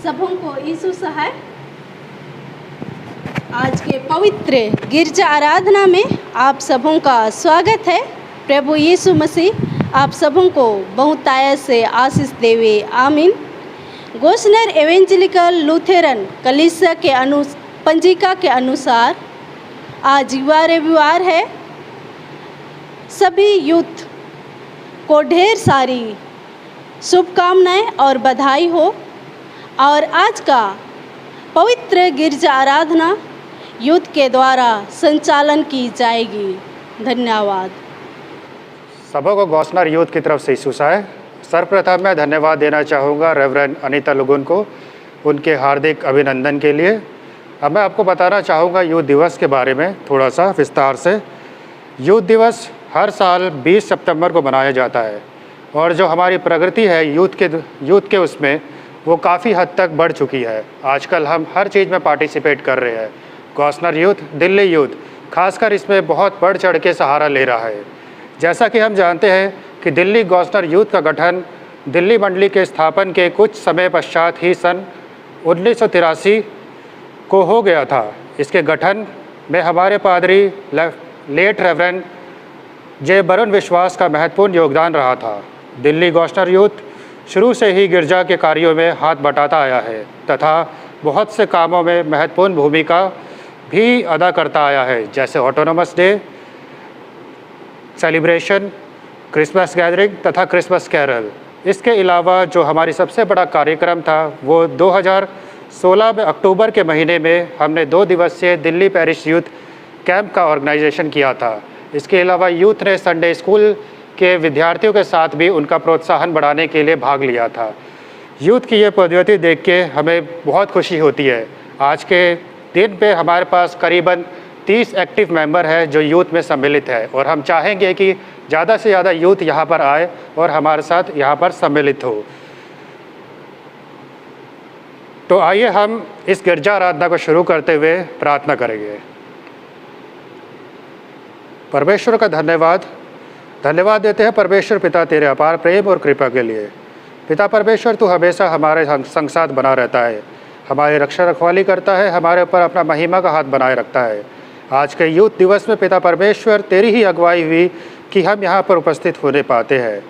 सबों को यीशु सहाय। आज के पवित्र गिरजा आराधना में आप सबों का स्वागत है। प्रभु यीशु मसीह आप सबों को बहुत आयत से आशीष देवे, आमीन। गोस्नर एवेंजलिकल लूथेरन कलीसिया के पंजिका के अनुसार आज युवा रविवार है। सभी यूथ को ढेर सारी शुभकामनाएं और बधाई हो। और आज का पवित्र गिरजा आराधना यूथ के द्वारा संचालन की जाएगी। धन्यवाद। सबों को गोस्नर यूथ की तरफ से सुसाए। सर्वप्रथम मैं धन्यवाद देना चाहूँगा रेवरेंड अनीता लुगुन को उनके हार्दिक अभिनंदन के लिए। अब मैं आपको बताना चाहूँगा यूथ दिवस के बारे में थोड़ा सा विस्तार से। यूथ दिवस हर साल 20 सितंबर को मनाया जाता है और जो हमारी प्रगति है यूथ के उसमें वो काफ़ी हद तक बढ़ चुकी है। आजकल हम हर चीज़ में पार्टिसिपेट कर रहे हैं। गोस्नर यूथ, दिल्ली यूथ खासकर इसमें बहुत बढ़ चढ़ के सहारा ले रहा है। जैसा कि हम जानते हैं कि दिल्ली गोस्नर यूथ का गठन दिल्ली मंडली के स्थापन के कुछ समय पश्चात ही सन 1983 को हो गया था। इसके गठन में हमारे पादरी लेट रेवरेंड जे बरुण विश्वास का महत्वपूर्ण योगदान रहा था। दिल्ली गोस्नर यूथ शुरू से ही गिरजा के कार्यों में हाथ बटाता आया है तथा बहुत से कामों में महत्वपूर्ण भूमिका भी अदा करता आया है, जैसे autonomous day celebration, Christmas gathering तथा क्रिसमस कैरल। इसके अलावा जो हमारी सबसे बड़ा कार्यक्रम था वो 2016 में अक्टूबर के महीने में हमने 2 दिवसीय दिल्ली पैरिश यूथ कैंप का ऑर्गेनाइजेशन किया था। इसके अलावा यूथ ने संडे स्कूल के विद्यार्थियों के साथ भी उनका प्रोत्साहन बढ़ाने के लिए भाग लिया था। यूथ की ये प्रवृत्ति देख के हमें बहुत खुशी होती है। आज के दिन पे हमारे पास करीबन 30 एक्टिव मेंबर है जो यूथ में सम्मिलित है और हम चाहेंगे कि ज़्यादा से ज़्यादा यूथ यहाँ पर आए और हमारे साथ यहाँ पर सम्मिलित हो। तो आइए हम इस गिरजा आराधना को शुरू करते हुए प्रार्थना करेंगे। परमेश्वर का धन्यवाद देते हैं परमेश्वर पिता तेरे अपार प्रेम और कृपा के लिए। पिता परमेश्वर तू हमेशा हमारे संग साथ बना रहता है, हमारी रक्षा रखवाली करता है, हमारे ऊपर अपना महिमा का हाथ बनाए रखता है। आज के यूथ दिवस में पिता परमेश्वर तेरी ही अगुवाई हुई कि हम यहाँ पर उपस्थित होने पाते हैं।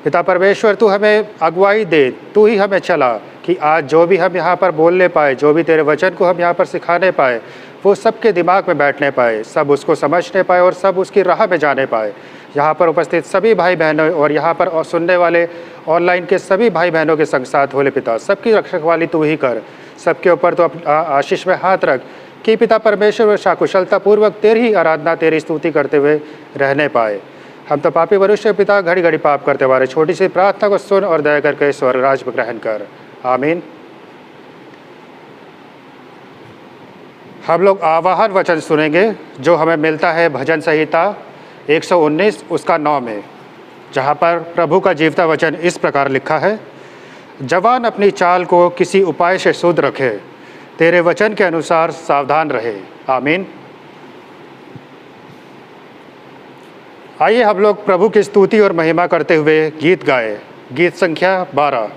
पिता परमेश्वर तू हमें अगुवाई दे, तू ही हमें चला कि आज जो भी हम यहाँ पर बोलने पाए, जो भी तेरे वचन को हम यहाँ पर सिखाने पाए, वो सबके दिमाग में बैठने पाए, सब उसको समझने पाए और सब उसकी राह में जाने पाए। यहाँ पर उपस्थित सभी भाई बहनों और यहाँ पर सुनने वाले ऑनलाइन के सभी भाई बहनों के संग साथ होले पिता, सबकी रखवाली तू ही कर। सबके ऊपर तो आशीष में हाथ रख कि पिता परमेश्वर शाकुशलता पूर्वक तेरी ही आराधना, तेरी स्तुति करते हुए रहने पाए। हम तो पापी मनुष्य पिता घड़ी घड़ी पाप करते हमारे छोटी सी प्रार्थना को सुन और दया करके स्वर्गराज में ग्रहण कर, आमीन। हम लोग आवाहन वचन सुनेंगे जो हमें मिलता है भजन संहिता 119 उसका 9 में, जहाँ पर प्रभु का जीवता वचन इस प्रकार लिखा है। जवान अपनी चाल को किसी उपाय से शुद्ध रखे, तेरे वचन के अनुसार सावधान रहे, आमीन। आइए हम लोग प्रभु की स्तुति और महिमा करते हुए गीत गाए। गीत संख्या 12।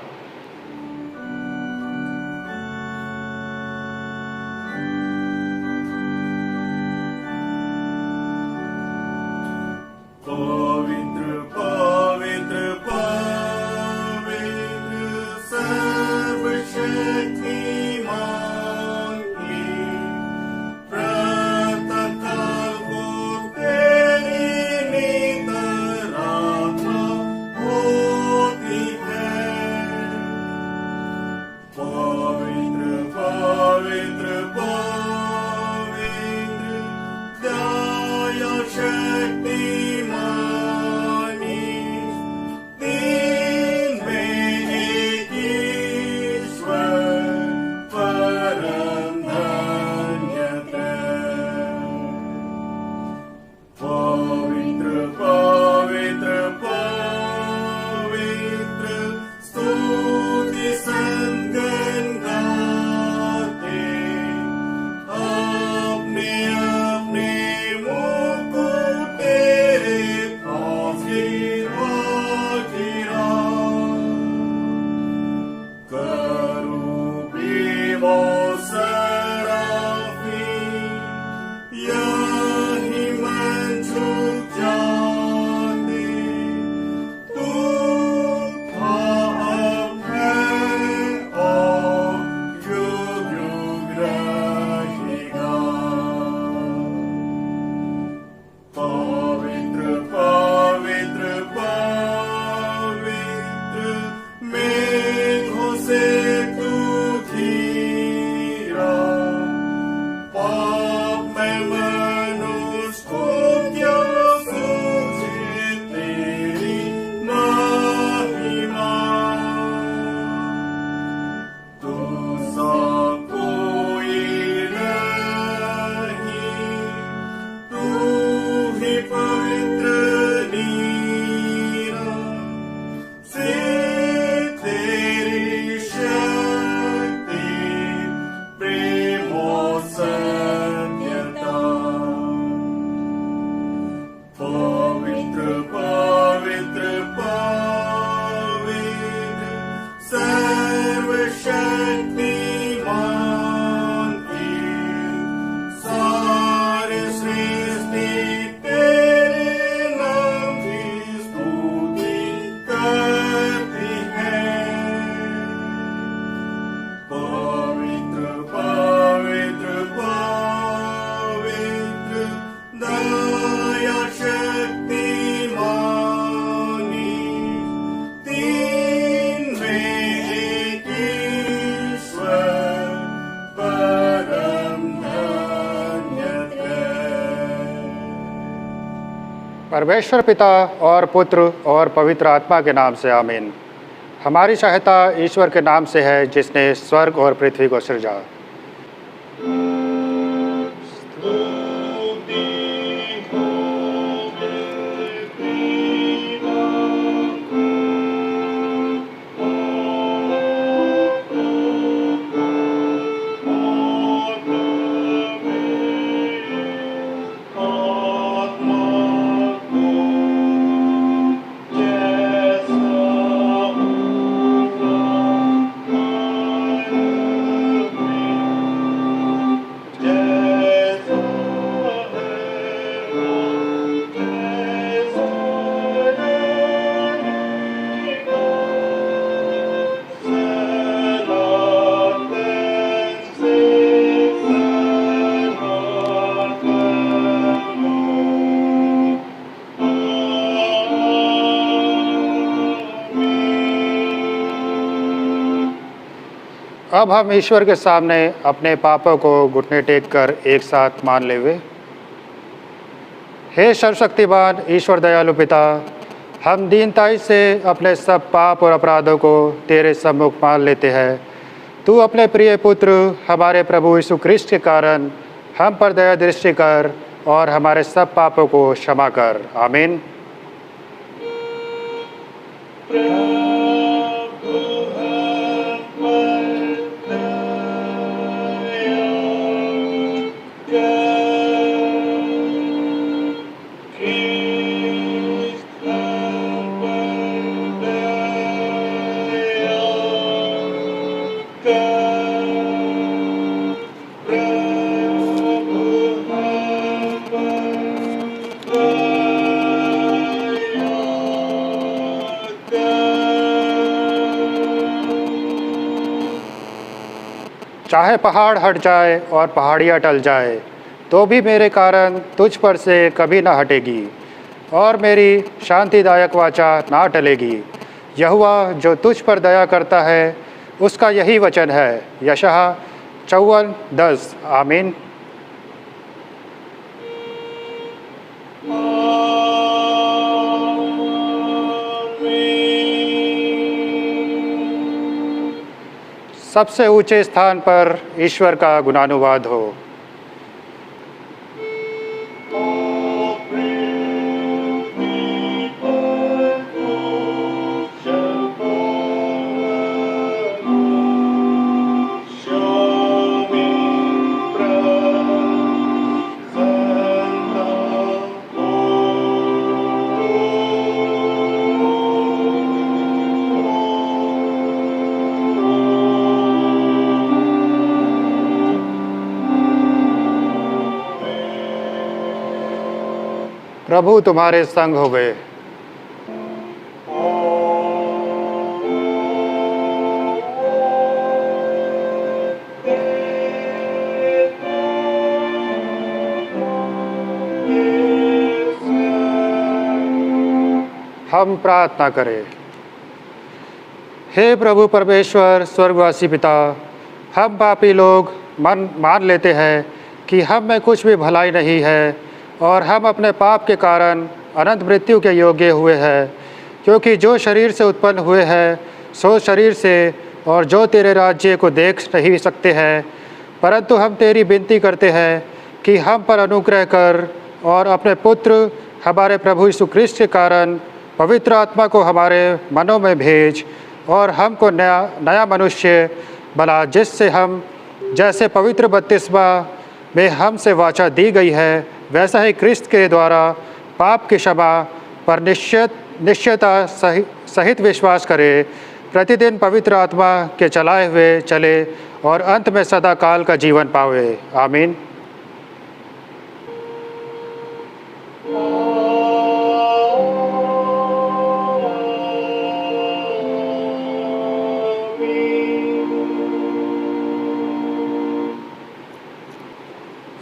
परमेश्वर पिता और पुत्र और पवित्र आत्मा के नाम से आमीन। हमारी सहायता ईश्वर के नाम से है जिसने स्वर्ग और पृथ्वी को सृजा। अब हम ईश्वर के सामने अपने पापों को घुटने टेक कर एक साथ मान लेवे। हे सर्वशक्तिमान ईश्वर दयालु पिता, हम दीनताई से अपने सब पाप और अपराधों को तेरे सम्मुख मान लेते हैं। तू अपने प्रिय पुत्र हमारे प्रभु यीशु ख्रिस्त के कारण हम पर दया दृष्टि कर और हमारे सब पापों को क्षमा कर। आमीन। चाहे पहाड़ हट जाए और पहाड़ियाँ टल जाए तो भी मेरे कारण तुझ पर से कभी ना हटेगी और मेरी शांतिदायक वाचा ना टलेगी। यहोवा जो तुझ पर दया करता है उसका यही वचन है। यशायाह 54:10। आमीन। सबसे ऊंचे स्थान पर ईश्वर का गुणानुवाद हो। प्रभु तुम्हारे संग होवे। हम प्रार्थना करें। हे प्रभु परमेश्वर स्वर्गवासी पिता, हम पापी लोग मान लेते हैं कि हम में कुछ भी भलाई नहीं है और हम अपने पाप के कारण अनंत मृत्यु के योग्य हुए हैं, क्योंकि जो शरीर से उत्पन्न हुए हैं सो शरीर से और जो तेरे राज्य को देख नहीं सकते हैं। परंतु हम तेरी विनती करते हैं कि हम पर अनुग्रह कर और अपने पुत्र हमारे प्रभु यीशु ख्रिस्त के कारण पवित्र आत्मा को हमारे मनों में भेज और हमको नया मनुष्य बना, जिससे हम जैसे पवित्र बपतिस्मा में हमसे वाचा दी गई है वैसा ही ख्रिस्त के द्वारा पाप की क्षमा पर निश्चयता सहित विश्वास करे, प्रतिदिन पवित्र आत्मा के चलाए हुए चले और अंत में सदा काल का जीवन पावे। आमीन।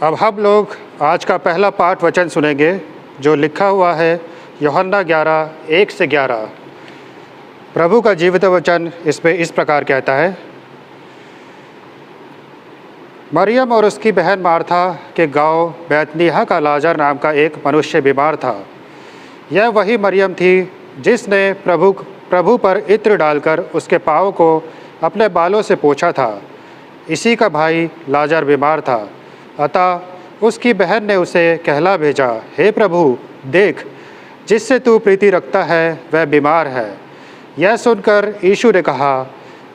अब हम लोग आज का पहला पाठ वचन सुनेंगे जो लिखा हुआ है यूहन्ना 11:1-11। प्रभु का जीवित वचन इसमें इस प्रकार कहता है। मरियम और उसकी बहन मार्था के गांव बैतनिय्याह का लाजर नाम का एक मनुष्य बीमार था। यह वही मरियम थी जिसने प्रभु पर इत्र डालकर उसके पाँव को अपने बालों से पोंछा था। इसी का भाई लाजर बीमार था, अतः उसकी बहन ने उसे कहला भेजा, हे प्रभु, देख, जिससे तू प्रीति रखता है वह बीमार है। यह सुनकर यीशु ने कहा,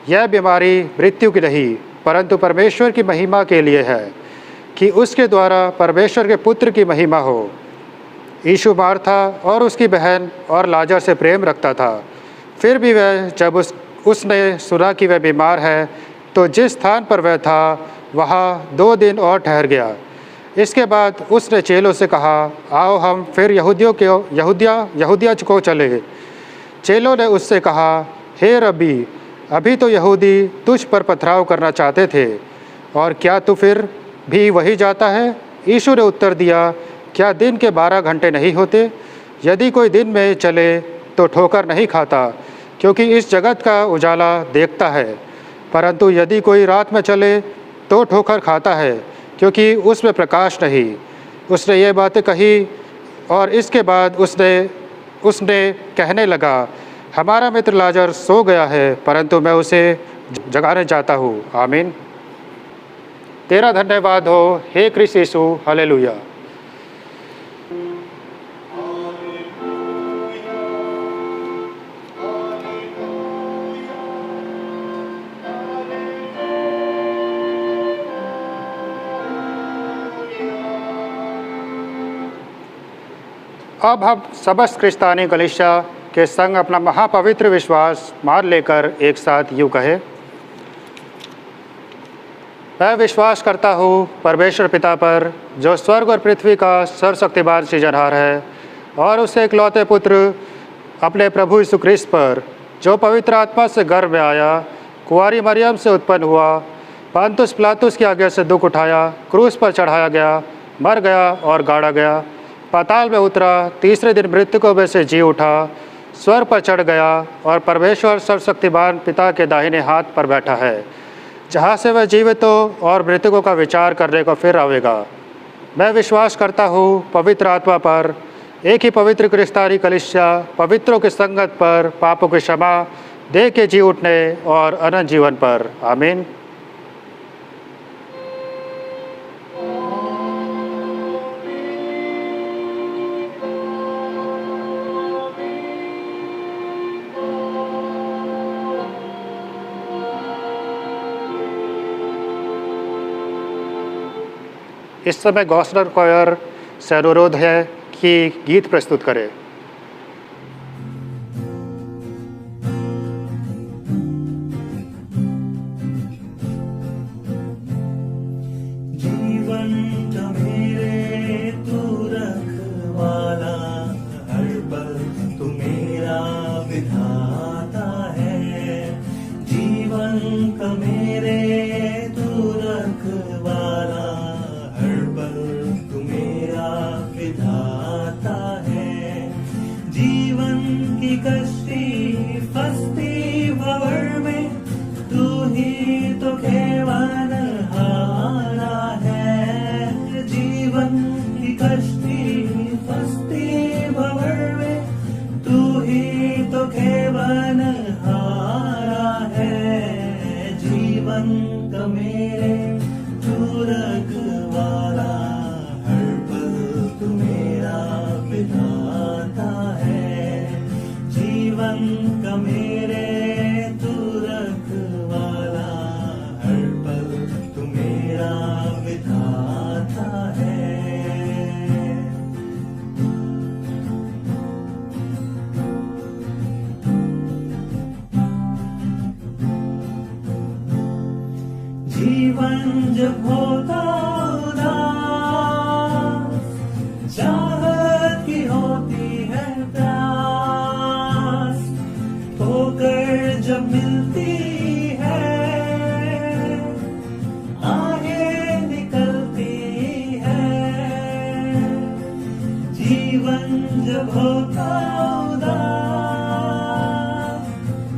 यह बीमारी मृत्यु की नहीं, परंतु परमेश्वर की महिमा के लिए है, कि उसके द्वारा परमेश्वर के पुत्र की महिमा हो। यीशु मार्था और उसकी बहन और लाजर से प्रेम रखता था। फिर भी वह जब उसने सुना कि वह बीमार है, तो जिस स्थान पर वह था वहाँ 2 दिन और ठहर गया। इसके बाद उसने चेलों से कहा, आओ हम फिर यहूदिया को चले। चेलों ने उससे कहा, हे रब्बी, अभी तो यहूदी तुझ पर पथराव करना चाहते थे, और क्या तू फिर भी वही जाता है? यीशु ने उत्तर दिया, क्या दिन के 12 घंटे नहीं होते? यदि कोई दिन में चले तो ठोकर नहीं खाता, क्योंकि इस जगत का उजाला देखता है, परंतु यदि कोई रात में चले तो ठोकर खाता है, क्योंकि उसमें प्रकाश नहीं। उसने ये बातें कही और इसके बाद उसने कहने लगा, हमारा मित्र लाजर सो गया है, परंतु मैं उसे जगाने चाहता हूँ। आमीन। तेरा धन्यवाद हो हे क्रिस्त यीशु। हालेलुया। अब हम समस्त क्रिस्तानी कलीसिया के संग अपना महापवित्र विश्वास मान लेकर एक साथ यूँ कहे, मैं विश्वास करता हूँ परमेश्वर पिता पर, जो स्वर्ग और पृथ्वी का सर्वशक्तिमान सृजनहार है, और उसके इकलौते पुत्र अपने प्रभु यीशु ख्रिस्त पर, जो पवित्र आत्मा से गर्भ में आया, कुंवारी मरियम से उत्पन्न हुआ, पंतुस पिलातुस की आज्ञा से दुख उठाया, क्रूस पर चढ़ाया गया, मर गया और गाड़ा गया, पाताल में उतरा, तीसरे दिन मृतकों में से जी उठा, स्वर्ग पर चढ़ गया और परमेश्वर सर्वशक्तिमान पिता के दाहिने हाथ पर बैठा है, जहाँ से वह जीवितों और मृतकों का विचार करने को फिर आवेगा। मैं विश्वास करता हूँ पवित्र आत्मा पर, एक ही पवित्र क्रिस्तानी कलीसिया, पवित्रों की संगत पर, पापों की क्षमा, देह के जी उठने और अनंत जीवन पर। आमीन। इस समय गौस्लर कॉयर से अनुरोध है कि गीत प्रस्तुत करें। जीवन जब होता उदास, चाहत की होती है प्यास, ठोकर जब मिलती है, आगे निकलती है। जीवन जब होता उदास,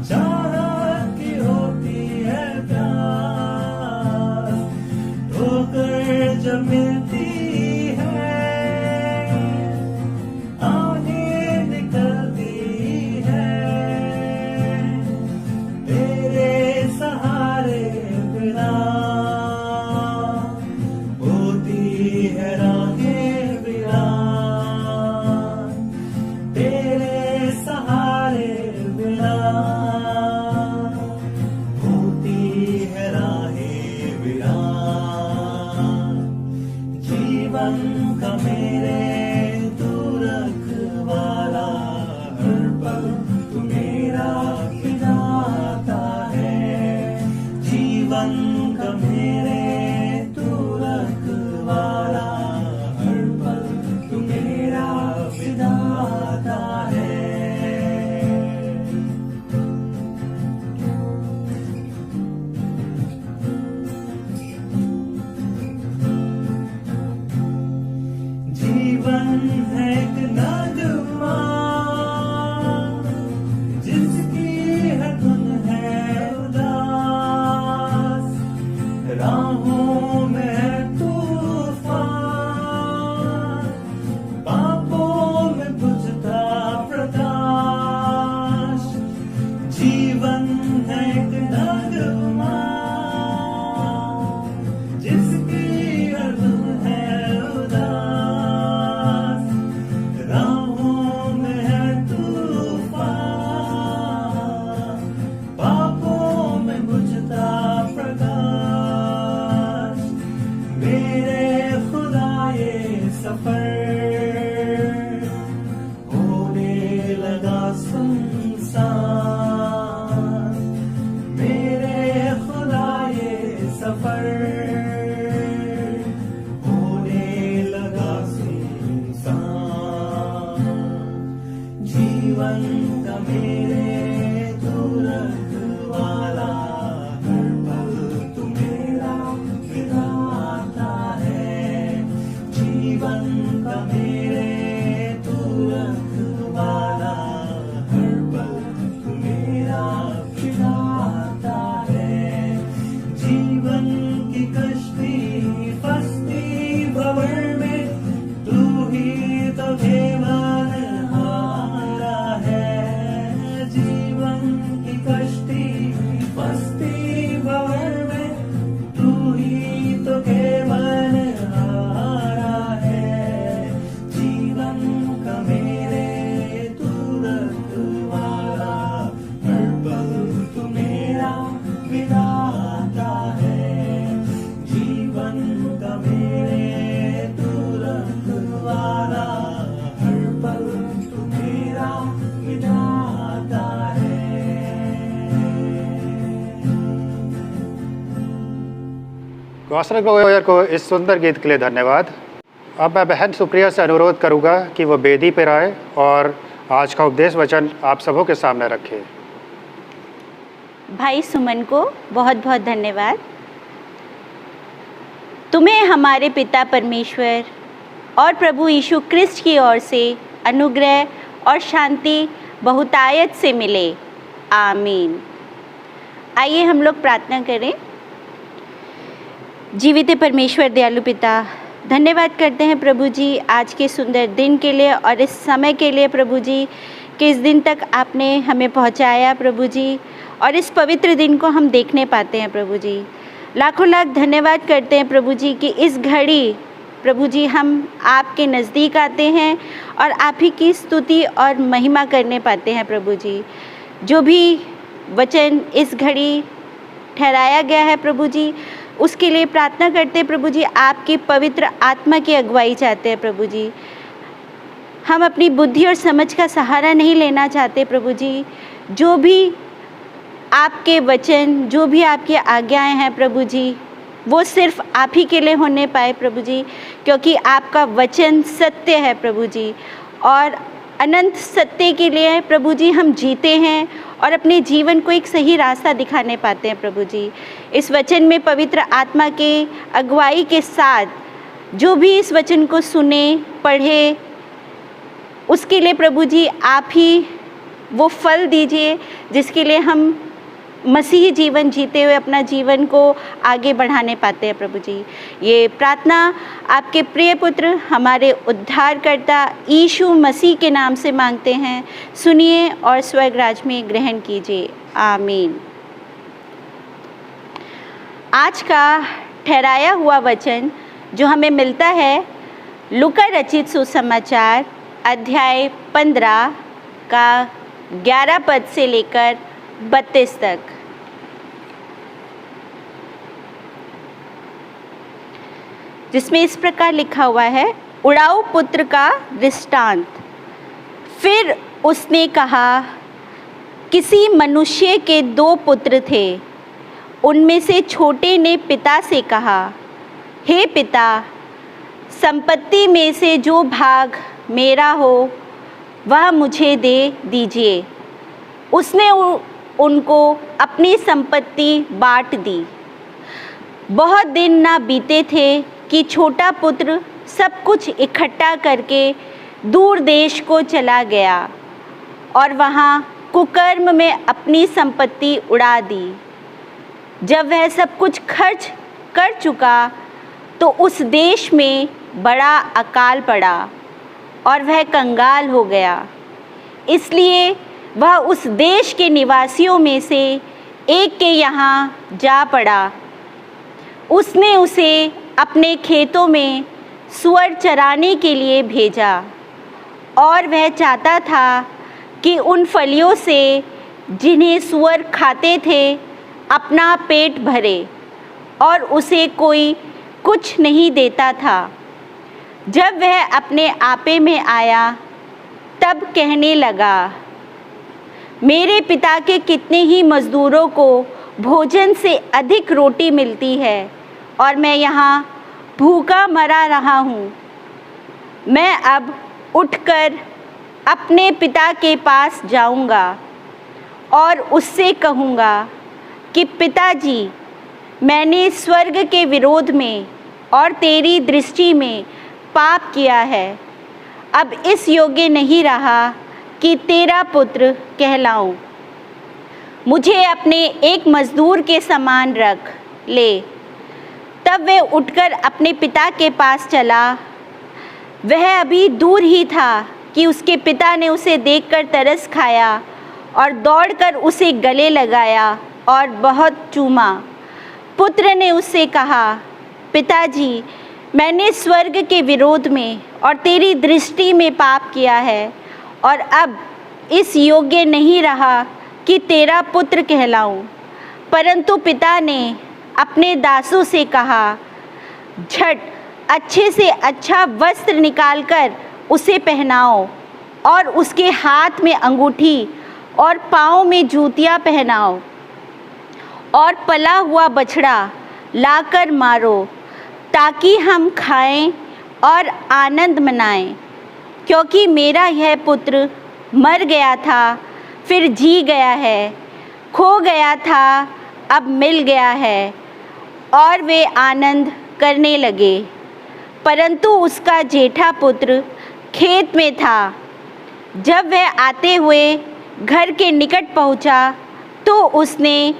चाहत की होती है प्यास, ठोकर जब मिलती है, आगे तेरे सहारे बिना होती है राहें वीरान। जीवन का मेरे तू रखवाला, हर पल तू मेरा विधाता है। जीवन का मेरे तू रखवाला, हर पल तू मेरा विधाता है। जीवन है एक नगमा, जिसकी है धुन है उदास। राहों में है तूफान, पापों में बुझता प्रकाश। जीवन है एक नगमा, जिसकी हर धुन है उदास। राहों में है तूफान, पापों में बुझता प्रकाश। मेरे खुदा ये सफर होने लगा सुनसान। मेरे खुदा ये सफर होने लगा सुनसान। जीवन का मेरे तू रखवाला, हर पल तू मेरा विधाता है। जीवन का मेरे तू रखवाला, हर पल तू मेरा विधाता है। जीवन की कश्ती फंसती भंवर में, तू ही तो केवल हारा है। जीवन की कश्ती फंसती भंवर में, तू ही तो केवल हारा है। जीवन का मेरे तू रखवाला, हर पल तू मेरा विधाता है। जीवन का मेरे तू रखवाला, हर पल तू मेरा विधाता है। गौसर गोयर को इस सुंदर गीत के लिए धन्यवाद। अब मैं बहन सुप्रिया से अनुरोध करूंगा कि वो बेदी पर आए और आज का उपदेश वचन आप सबों के सामने रखें। भाई सुमन को बहुत बहुत धन्यवाद। तुम्हें हमारे पिता परमेश्वर और प्रभु यीशु क्रिस्ट की ओर से अनुग्रह और शांति बहुतायत से मिले। आमीन। आइए हम लोग प्रार्थना करें। जीवित परमेश्वर दयालु पिता, धन्यवाद करते हैं प्रभु जी आज के सुंदर दिन के लिए और इस समय के लिए प्रभु जी कि इस दिन तक आपने हमें पहुंचाया प्रभु जी, और इस पवित्र दिन को हम देखने पाते हैं प्रभु जी। लाखों लाख धन्यवाद करते हैं प्रभु जी कि इस घड़ी प्रभु जी हम आपके नज़दीक आते हैं और आप ही की स्तुति और महिमा करने पाते हैं प्रभु जी। जो भी वचन इस घड़ी ठहराया गया है प्रभु जी, उसके लिए प्रार्थना करते हैं प्रभु जी। आपकी पवित्र आत्मा की अगुवाई चाहते हैं प्रभु जी। हम अपनी बुद्धि और समझ का सहारा नहीं लेना चाहते प्रभु जी। जो भी आपके वचन, जो भी आपकी आज्ञाएं हैं प्रभु जी, वो सिर्फ आप ही के लिए होने पाए प्रभु जी, क्योंकि आपका वचन सत्य है प्रभु जी। और अनंत सत्य के लिए प्रभु जी हम जीते हैं और अपने जीवन को एक सही रास्ता दिखाने पाते हैं प्रभु जी। इस वचन में पवित्र आत्मा के अगुवाई के साथ जो भी इस वचन को सुने, पढ़े, उसके लिए प्रभु जी आप ही वो फल दीजिए जिसके लिए हम मसीही जीवन जीते हुए अपना जीवन को आगे बढ़ाने पाते हैं प्रभु जी। ये प्रार्थना आपके प्रिय पुत्र हमारे उद्धारकर्ता यीशु मसीह के नाम से मांगते हैं। सुनिए और स्वर्ग राज में ग्रहण कीजिए। आमीन। आज का ठहराया हुआ वचन जो हमें मिलता है लूका रचित सुसमाचार अध्याय 15 का 11 पद से लेकर 32 तक। जिसमें इस प्रकार लिखा हुआ है, उड़ाऊ पुत्र का दृष्टांत। फिर उसने कहा, किसी मनुष्य के 2 पुत्र थे। उनमें से छोटे ने पिता से कहा, हे पिता, संपत्ति में से जो भाग मेरा हो वह मुझे दे दीजिए। उसने उनको अपनी संपत्ति बांट दी। बहुत दिन ना बीते थे कि छोटा पुत्र सब कुछ इकट्ठा करके दूर देश को चला गया और वहाँ कुकर्म में अपनी संपत्ति उड़ा दी। जब वह सब कुछ खर्च कर चुका तो उस देश में बड़ा अकाल पड़ा और वह कंगाल हो गया। इसलिए वह उस देश के निवासियों में से एक के यहाँ जा पड़ा। उसने उसे अपने खेतों में सूअर चराने के लिए भेजा और वह चाहता था कि उन फलियों से जिन्हें सूअर खाते थे अपना पेट भरे, और उसे कोई कुछ नहीं देता था। जब वह अपने आपे में आया तब कहने लगा, मेरे पिता के कितने ही मज़दूरों को भोजन से अधिक रोटी मिलती है और मैं यहाँ भूखा मरा रहा हूँ। मैं अब उठकर अपने पिता के पास जाऊँगा और उससे कहूँगा कि पिताजी, मैंने स्वर्ग के विरोध में और तेरी दृष्टि में पाप किया है। अब इस योग्य नहीं रहा कि तेरा पुत्र कहलाऊं। मुझे अपने एक मज़दूर के समान रख ले। तब वह उठकर अपने पिता के पास चला। वह अभी दूर ही था कि उसके पिता ने उसे देखकर तरस खाया और दौड़कर उसे गले लगाया और बहुत चूमा। पुत्र ने उससे कहा, पिताजी, मैंने स्वर्ग के विरोध में और तेरी दृष्टि में पाप किया है और अब इस योग्य नहीं रहा कि तेरा पुत्र कहलाऊं। परंतु पिता ने अपने दासों से कहा, झट अच्छे से अच्छा वस्त्र निकालकर उसे पहनाओ और उसके हाथ में अंगूठी और पाँव में जूतियाँ पहनाओ और पला हुआ बछड़ा लाकर मारो, ताकि हम खाएं और आनंद मनाएं। क्योंकि मेरा यह पुत्र मर गया था, फिर जी गया है, खो गया था, अब मिल गया है। और वे आनंद करने लगे। परंतु उसका जेठा पुत्र खेत में था। जब वह आते हुए घर के निकट पहुंचा तो उसने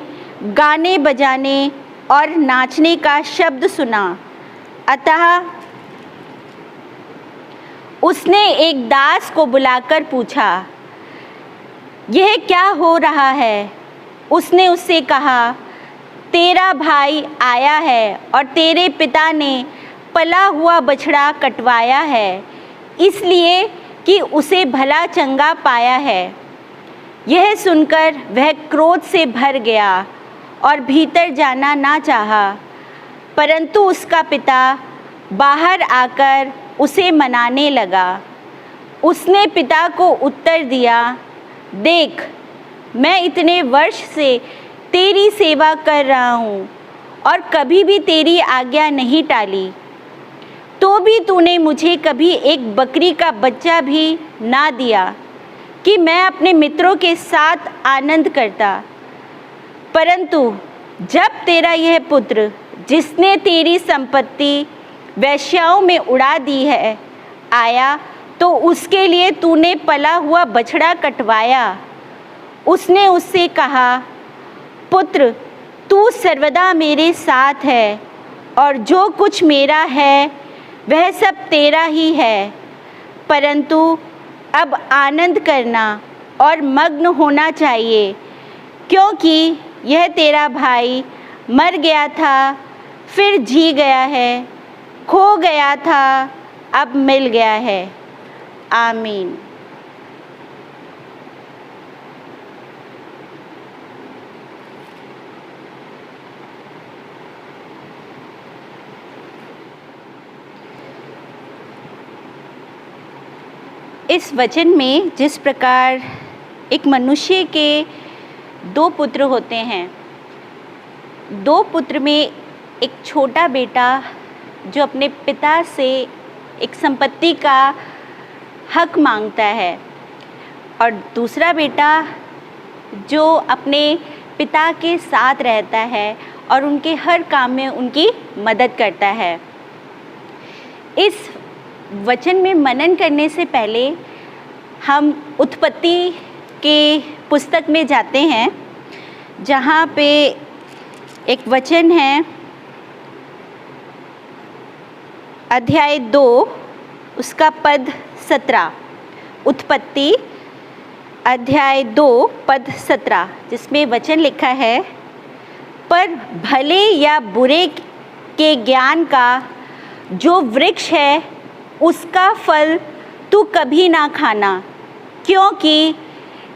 गाने बजाने और नाचने का शब्द सुना। अतः उसने एक दास को बुलाकर पूछा, यह क्या हो रहा है? उसने उससे कहा, तेरा भाई आया है और तेरे पिता ने पला हुआ बछड़ा कटवाया है, इसलिए कि उसे भला चंगा पाया है। यह सुनकर वह क्रोध से भर गया और भीतर जाना ना चाहा। परंतु उसका पिता बाहर आकर उसे मनाने लगा। उसने पिता को उत्तर दिया, देख, मैं इतने वर्ष से तेरी सेवा कर रहा हूँ और कभी भी तेरी आज्ञा नहीं टाली, तो भी तूने मुझे कभी एक बकरी का बच्चा भी ना दिया कि मैं अपने मित्रों के साथ आनंद करता। परंतु जब तेरा यह पुत्र, जिसने तेरी संपत्ति वेश्याओं में उड़ा दी है, आया तो उसके लिए तूने पला हुआ बछड़ा कटवाया। उसने उससे कहा, पुत्र, तू सर्वदा मेरे साथ है और जो कुछ मेरा है वह सब तेरा ही है। परंतु अब आनंद करना और मग्न होना चाहिए, क्योंकि यह तेरा भाई मर गया था, फिर जी गया है, खो गया था, अब मिल गया है। आमीन। इस वचन में जिस प्रकार एक मनुष्य के 2 पुत्र होते हैं, 2 पुत्र में एक छोटा बेटा जो अपने पिता से एक संपत्ति का हक मांगता है और दूसरा बेटा जो अपने पिता के साथ रहता है और उनके हर काम में उनकी मदद करता है। इस वचन में मनन करने से पहले हम उत्पत्ति के पुस्तक में जाते हैं, जहाँ पे एक वचन है, अध्याय 2 उसका पद 17। उत्पत्ति अध्याय 2 पद 17, जिसमें वचन लिखा है, पर भले या बुरे के ज्ञान का जो वृक्ष है उसका फल तू कभी ना खाना, क्योंकि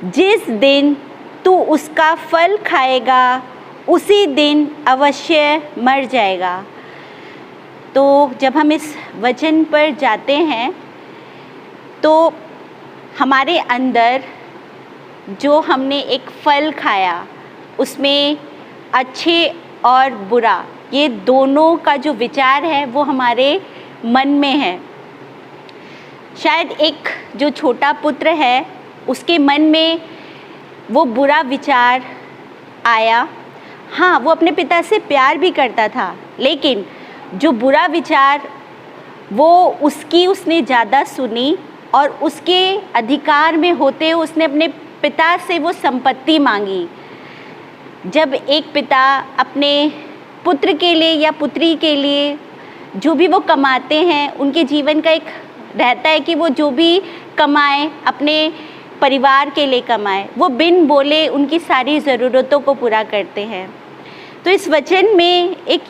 जिस दिन तू उसका फल खाएगा उसी दिन अवश्य मर जाएगा। तो जब हम इस वचन पर जाते हैं तो हमारे अंदर जो हमने एक फल खाया उसमें अच्छे और बुरा ये दोनों का जो विचार है वो हमारे मन में है। शायद एक जो छोटा पुत्र है उसके मन में वो बुरा विचार आया। हाँ, वो अपने पिता से प्यार भी करता था, लेकिन जो बुरा विचार वो उसने ज़्यादा सुनी और उसके अधिकार में होते हुए उसने अपने पिता से वो संपत्ति मांगी। जब एक पिता अपने पुत्र के लिए या पुत्री के लिए जो भी वो कमाते हैं, उनके जीवन का एक रहता है कि वो जो भी कमाए अपने परिवार के लिए कमाए, वो बिन बोले उनकी सारी ज़रूरतों को पूरा करते हैं। तो इस वचन में एक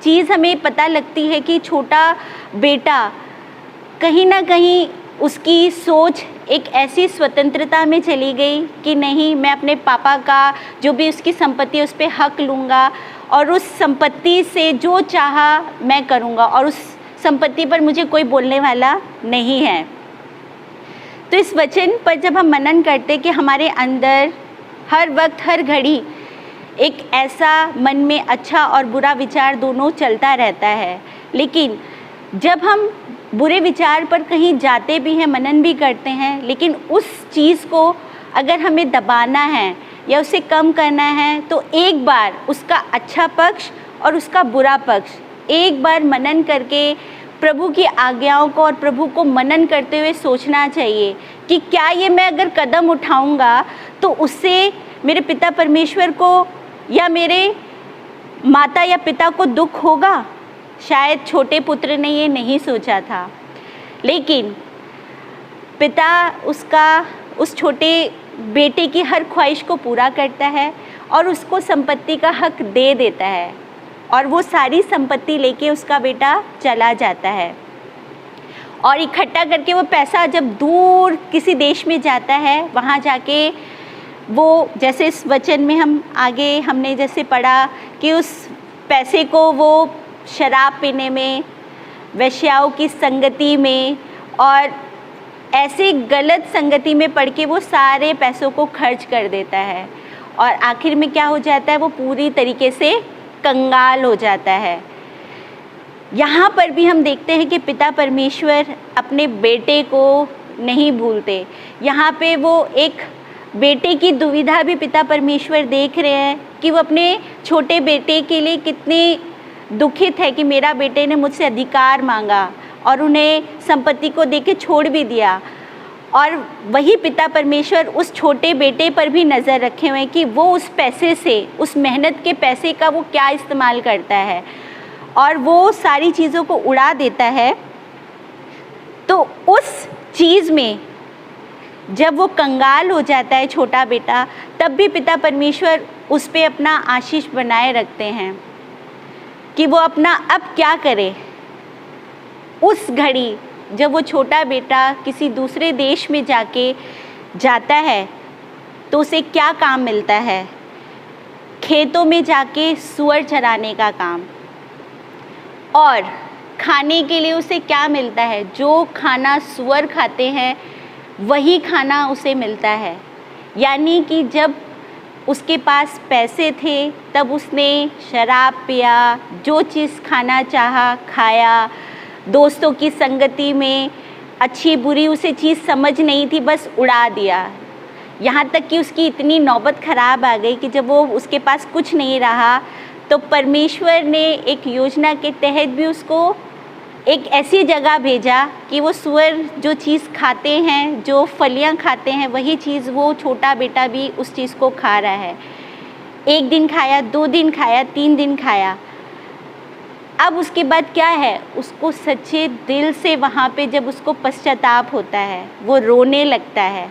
चीज़ हमें पता लगती है कि छोटा बेटा कहीं ना कहीं उसकी सोच एक ऐसी स्वतंत्रता में चली गई कि नहीं, मैं अपने पापा का जो भी उसकी संपत्ति है उस पर हक लूँगा और उस संपत्ति से जो चाहा मैं करूँगा और उस संपत्ति पर मुझे कोई बोलने वाला नहीं है। तो इस वचन पर जब हम मनन करते कि हमारे अंदर हर वक्त हर घड़ी एक ऐसा मन में अच्छा और बुरा विचार दोनों चलता रहता है, लेकिन जब हम बुरे विचार पर कहीं जाते भी हैं, मनन भी करते हैं, लेकिन उस चीज़ को अगर हमें दबाना है या उसे कम करना है तो एक बार उसका अच्छा पक्ष और उसका बुरा पक्ष एक बार मनन करके प्रभु की आज्ञाओं को और प्रभु को मनन करते हुए सोचना चाहिए कि क्या ये मैं अगर कदम उठाऊंगा तो उससे मेरे पिता परमेश्वर को या मेरे माता या पिता को दुख होगा। शायद छोटे पुत्र ने ये नहीं सोचा था, लेकिन पिता उस छोटे बेटे की हर ख्वाहिश को पूरा करता है और उसको संपत्ति का हक दे देता है और वो सारी संपत्ति लेके उसका बेटा चला जाता है और इकट्ठा करके वो पैसा जब दूर किसी देश में जाता है, वहाँ जाके वो जैसे इस वचन में हम आगे हमने जैसे पढ़ा कि उस पैसे को वो शराब पीने में, वेश्याओं की संगति में और ऐसे गलत संगति में पड़ के वो सारे पैसों को खर्च कर देता है और आखिर में क्या हो जाता है, वो पूरी तरीके से कंगाल हो जाता है। यहाँ पर भी हम देखते हैं कि पिता परमेश्वर अपने बेटे को नहीं भूलते। यहाँ पे वो एक बेटे की दुविधा भी पिता परमेश्वर देख रहे हैं कि वो अपने छोटे बेटे के लिए कितने दुखित है कि मेरा बेटे ने मुझसे अधिकार मांगा और उन्हें संपत्ति को देके छोड़ भी दिया। और वही पिता परमेश्वर उस छोटे बेटे पर भी नज़र रखे हुए हैं कि वो उस पैसे से, उस मेहनत के पैसे का वो क्या इस्तेमाल करता है और वो सारी चीज़ों को उड़ा देता है। तो उस चीज़ में जब वो कंगाल हो जाता है छोटा बेटा, तब भी पिता परमेश्वर उस पर अपना आशीष बनाए रखते हैं कि वो अपना अब क्या करे। उस घड़ी जब वो छोटा बेटा किसी दूसरे देश में जाता है तो उसे क्या काम मिलता है? खेतों में जाके सूअर चराने का काम। और खाने के लिए उसे क्या मिलता है? जो खाना सूअर खाते हैं वही खाना उसे मिलता है। यानी कि जब उसके पास पैसे थे तब उसने शराब पिया, जो चीज़ खाना चाहा खाया, दोस्तों की संगति में अच्छी बुरी उसे चीज़ समझ नहीं थी, बस उड़ा दिया। यहाँ तक कि उसकी इतनी नौबत ख़राब आ गई कि जब वो उसके पास कुछ नहीं रहा तो परमेश्वर ने एक योजना के तहत भी उसको एक ऐसी जगह भेजा कि वो सूअर जो चीज़ खाते हैं, जो फलियाँ खाते हैं, वही चीज़ वो छोटा बेटा भी उस चीज़ को खा रहा है। 1 दिन खाया, 2 दिन खाया, 3 दिन खाया। अब उसके बाद क्या है, उसको सच्चे दिल से वहाँ पे जब उसको पश्चाताप होता है, वो रोने लगता है,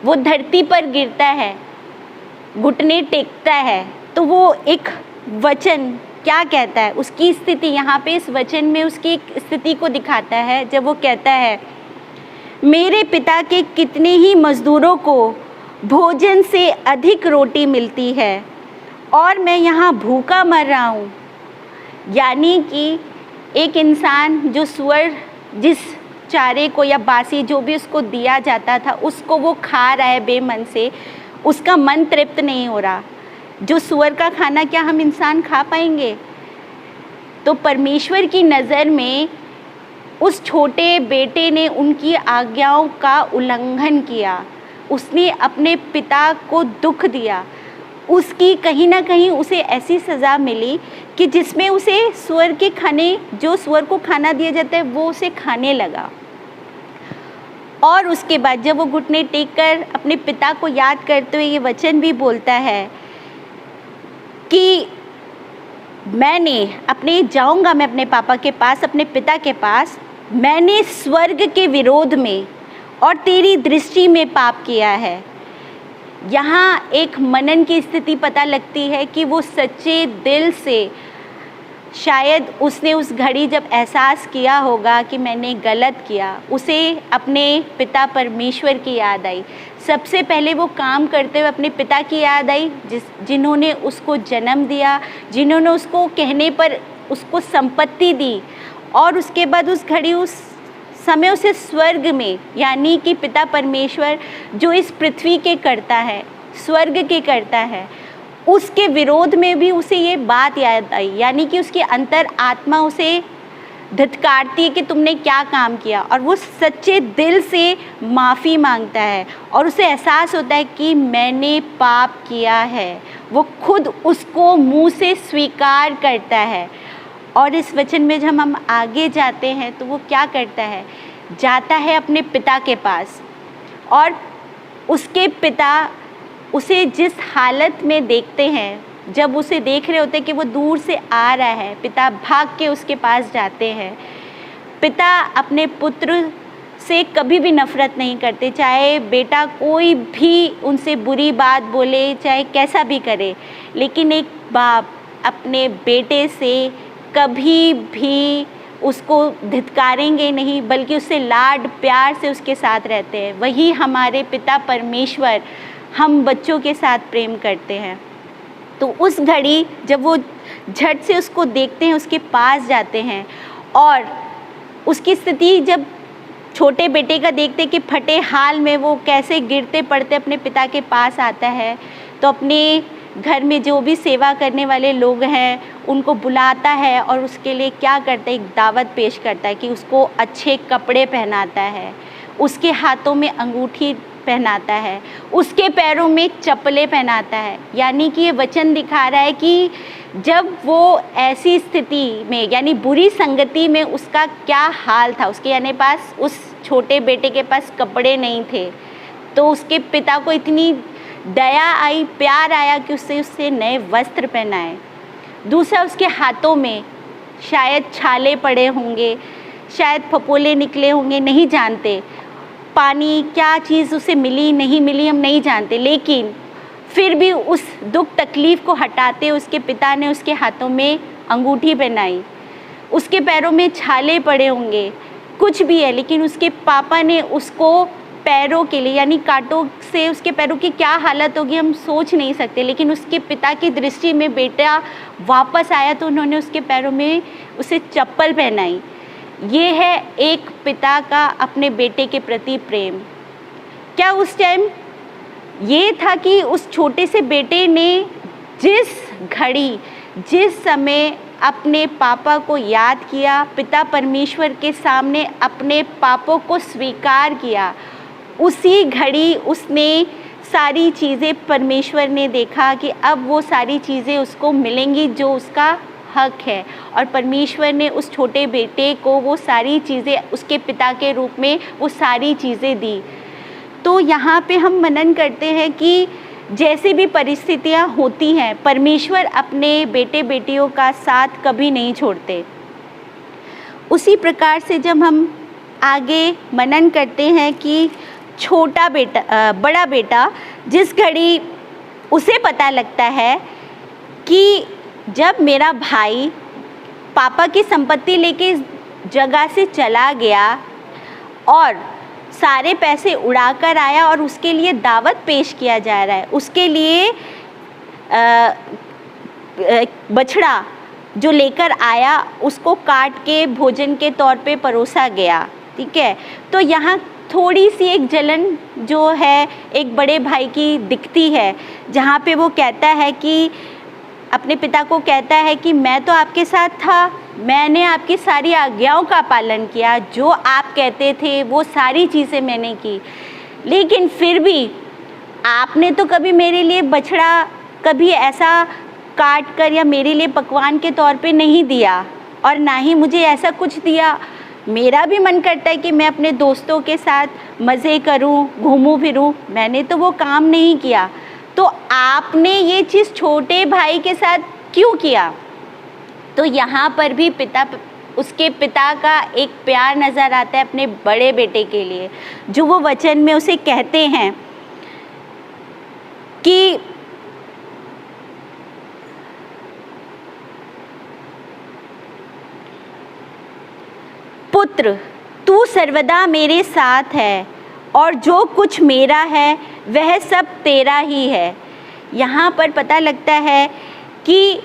वो धरती पर गिरता है, घुटने टेकता है, तो वो एक वचन क्या कहता है, उसकी स्थिति यहाँ पे इस वचन में उसकी एक स्थिति को दिखाता है। जब वो कहता है, मेरे पिता के कितने ही मज़दूरों को भोजन से अधिक रोटी मिलती है और मैं यहाँ भूखा मर रहा हूँ। यानी कि एक इंसान जो सूअर जिस चारे को या बासी जो भी उसको दिया जाता था उसको वो खा रहा है बेमन से, उसका मन तृप्त नहीं हो रहा। जो सूअर का खाना क्या हम इंसान खा पाएंगे? तो परमेश्वर की नज़र में उस छोटे बेटे ने उनकी आज्ञाओं का उल्लंघन किया, उसने अपने पिता को दुख दिया, उसकी कहीं ना कहीं उसे ऐसी सज़ा मिली कि जिसमें उसे सूअर के खाने, जो सूअर को खाना दिया जाता है वो उसे खाने लगा। और उसके बाद जब वो घुटने टेक कर अपने पिता को याद करते हुए ये वचन भी बोलता है कि मैं अपने पापा के पास, अपने पिता के पास, मैंने स्वर्ग के विरोध में और तेरी दृष्टि में पाप किया है। यहाँ एक मनन की स्थिति पता लगती है कि वो सच्चे दिल से, शायद उसने उस घड़ी जब एहसास किया होगा कि मैंने गलत किया, उसे अपने पिता परमेश्वर की याद आई। सबसे पहले वो काम करते हुए अपने पिता की याद आई, जिन्होंने उसको जन्म दिया, जिन्होंने उसको कहने पर उसको संपत्ति दी। और उसके बाद उस घड़ी, उस समय उसे स्वर्ग में, यानी कि पिता परमेश्वर जो इस पृथ्वी के करता है, स्वर्ग के करता है, उसके विरोध में भी उसे ये बात याद आई। यानी कि उसकी अंतर आत्मा उसे धिक्कारती है कि तुमने क्या काम किया, और वो सच्चे दिल से माफ़ी मांगता है और उसे एहसास होता है कि मैंने पाप किया है। वो खुद उसको मुंह से स्वीकार करता है। और इस वचन में जब हम आगे जाते हैं तो वो क्या करता है, जाता है अपने पिता के पास, और उसके पिता उसे जिस हालत में देखते हैं, जब उसे देख रहे होते हैं कि वो दूर से आ रहा है, पिता भाग के उसके पास जाते हैं। पिता अपने पुत्र से कभी भी नफ़रत नहीं करते, चाहे बेटा कोई भी उनसे बुरी बात बोले, चाहे कैसा भी करे, लेकिन एक बाप अपने बेटे से कभी भी उसको धिक्कारेंगे नहीं, बल्कि उससे लाड प्यार से उसके साथ रहते हैं। वही हमारे पिता परमेश्वर हम बच्चों के साथ प्रेम करते हैं। तो उस घड़ी जब वो झट से उसको देखते हैं, उसके पास जाते हैं, और उसकी स्थिति जब छोटे बेटे का देखते कि फटे हाल में वो कैसे गिरते पड़ते अपने पिता के पास आता है, तो अपने घर में जो भी सेवा करने वाले लोग हैं उनको बुलाता है और उसके लिए क्या करता है, एक दावत पेश करता है कि उसको अच्छे कपड़े पहनाता है, उसके हाथों में अंगूठी पहनाता है, उसके पैरों में चप्पलें पहनाता है। यानी कि ये वचन दिखा रहा है कि जब वो ऐसी स्थिति में, यानी बुरी संगति में, उसका क्या हाल था। उसके यानी पास, उस छोटे बेटे के पास कपड़े नहीं थे, तो उसके पिता को इतनी दया आई, प्यार आया कि उससे नए वस्त्र पहनाए। दूसरा, उसके हाथों में शायद छाले पड़े होंगे, शायद फपोले निकले होंगे, नहीं जानते। पानी क्या चीज़ उसे मिली नहीं मिली हम नहीं जानते, लेकिन फिर भी उस दुख तकलीफ़ को हटाते उसके पिता ने उसके हाथों में अंगूठी पहनाई। उसके पैरों में छाले पड़े होंगे, कुछ भी है, लेकिन उसके पापा ने उसको पैरों के लिए, यानी कांटों से उसके पैरों की क्या हालत होगी हम सोच नहीं सकते, लेकिन उसके पिता की दृष्टि में बेटा वापस आया तो उन्होंने उसके पैरों में उसे चप्पल पहनाई। ये है एक पिता का अपने बेटे के प्रति प्रेम। क्या उस टाइम ये था कि उस छोटे से बेटे ने जिस घड़ी, जिस समय अपने पापा को याद किया, पिता परमेश्वर के सामने अपने पापों को स्वीकार किया, उसी घड़ी उसने सारी चीज़ें, परमेश्वर ने देखा कि अब वो सारी चीज़ें उसको मिलेंगी जो उसका हक है, और परमेश्वर ने उस छोटे बेटे को वो सारी चीज़ें उसके पिता के रूप में वो सारी चीज़ें दी। तो यहाँ पे हम मनन करते हैं कि जैसे भी परिस्थितियाँ होती हैं, परमेश्वर अपने बेटे बेटियों का साथ कभी नहीं छोड़ते। उसी प्रकार से जब हम आगे मनन करते हैं कि छोटा बेटा, बड़ा बेटा, जिस घड़ी उसे पता लगता है कि जब मेरा भाई पापा की संपत्ति लेके जगह से चला गया और सारे पैसे उड़ाकर आया और उसके लिए दावत पेश किया जा रहा है, उसके लिए बछड़ा जो लेकर आया उसको काट के भोजन के तौर पे परोसा गया, ठीक है। तो यहाँ थोड़ी सी एक जलन जो है एक बड़े भाई की दिखती है, जहाँ पे वो कहता है कि अपने पिता को कहता है कि मैं तो आपके साथ था, मैंने आपकी सारी आज्ञाओं का पालन किया, जो आप कहते थे वो सारी चीज़ें मैंने की, लेकिन फिर भी आपने तो कभी मेरे लिए बछड़ा कभी ऐसा काट कर या मेरे लिए पकवान के तौर पे नहीं दिया, और ना ही मुझे ऐसा कुछ दिया। मेरा भी मन करता है कि मैं अपने दोस्तों के साथ मज़े करूं, घूमूं फिरूं, मैंने तो वो काम नहीं किया, तो आपने ये चीज़ छोटे भाई के साथ क्यों किया। तो यहाँ पर भी उसके पिता का एक प्यार नज़र आता है अपने बड़े बेटे के लिए, जो वो वचन में उसे कहते हैं कि पुत्र, तू सर्वदा मेरे साथ है और जो कुछ मेरा है वह सब तेरा ही है। यहाँ पर पता लगता है कि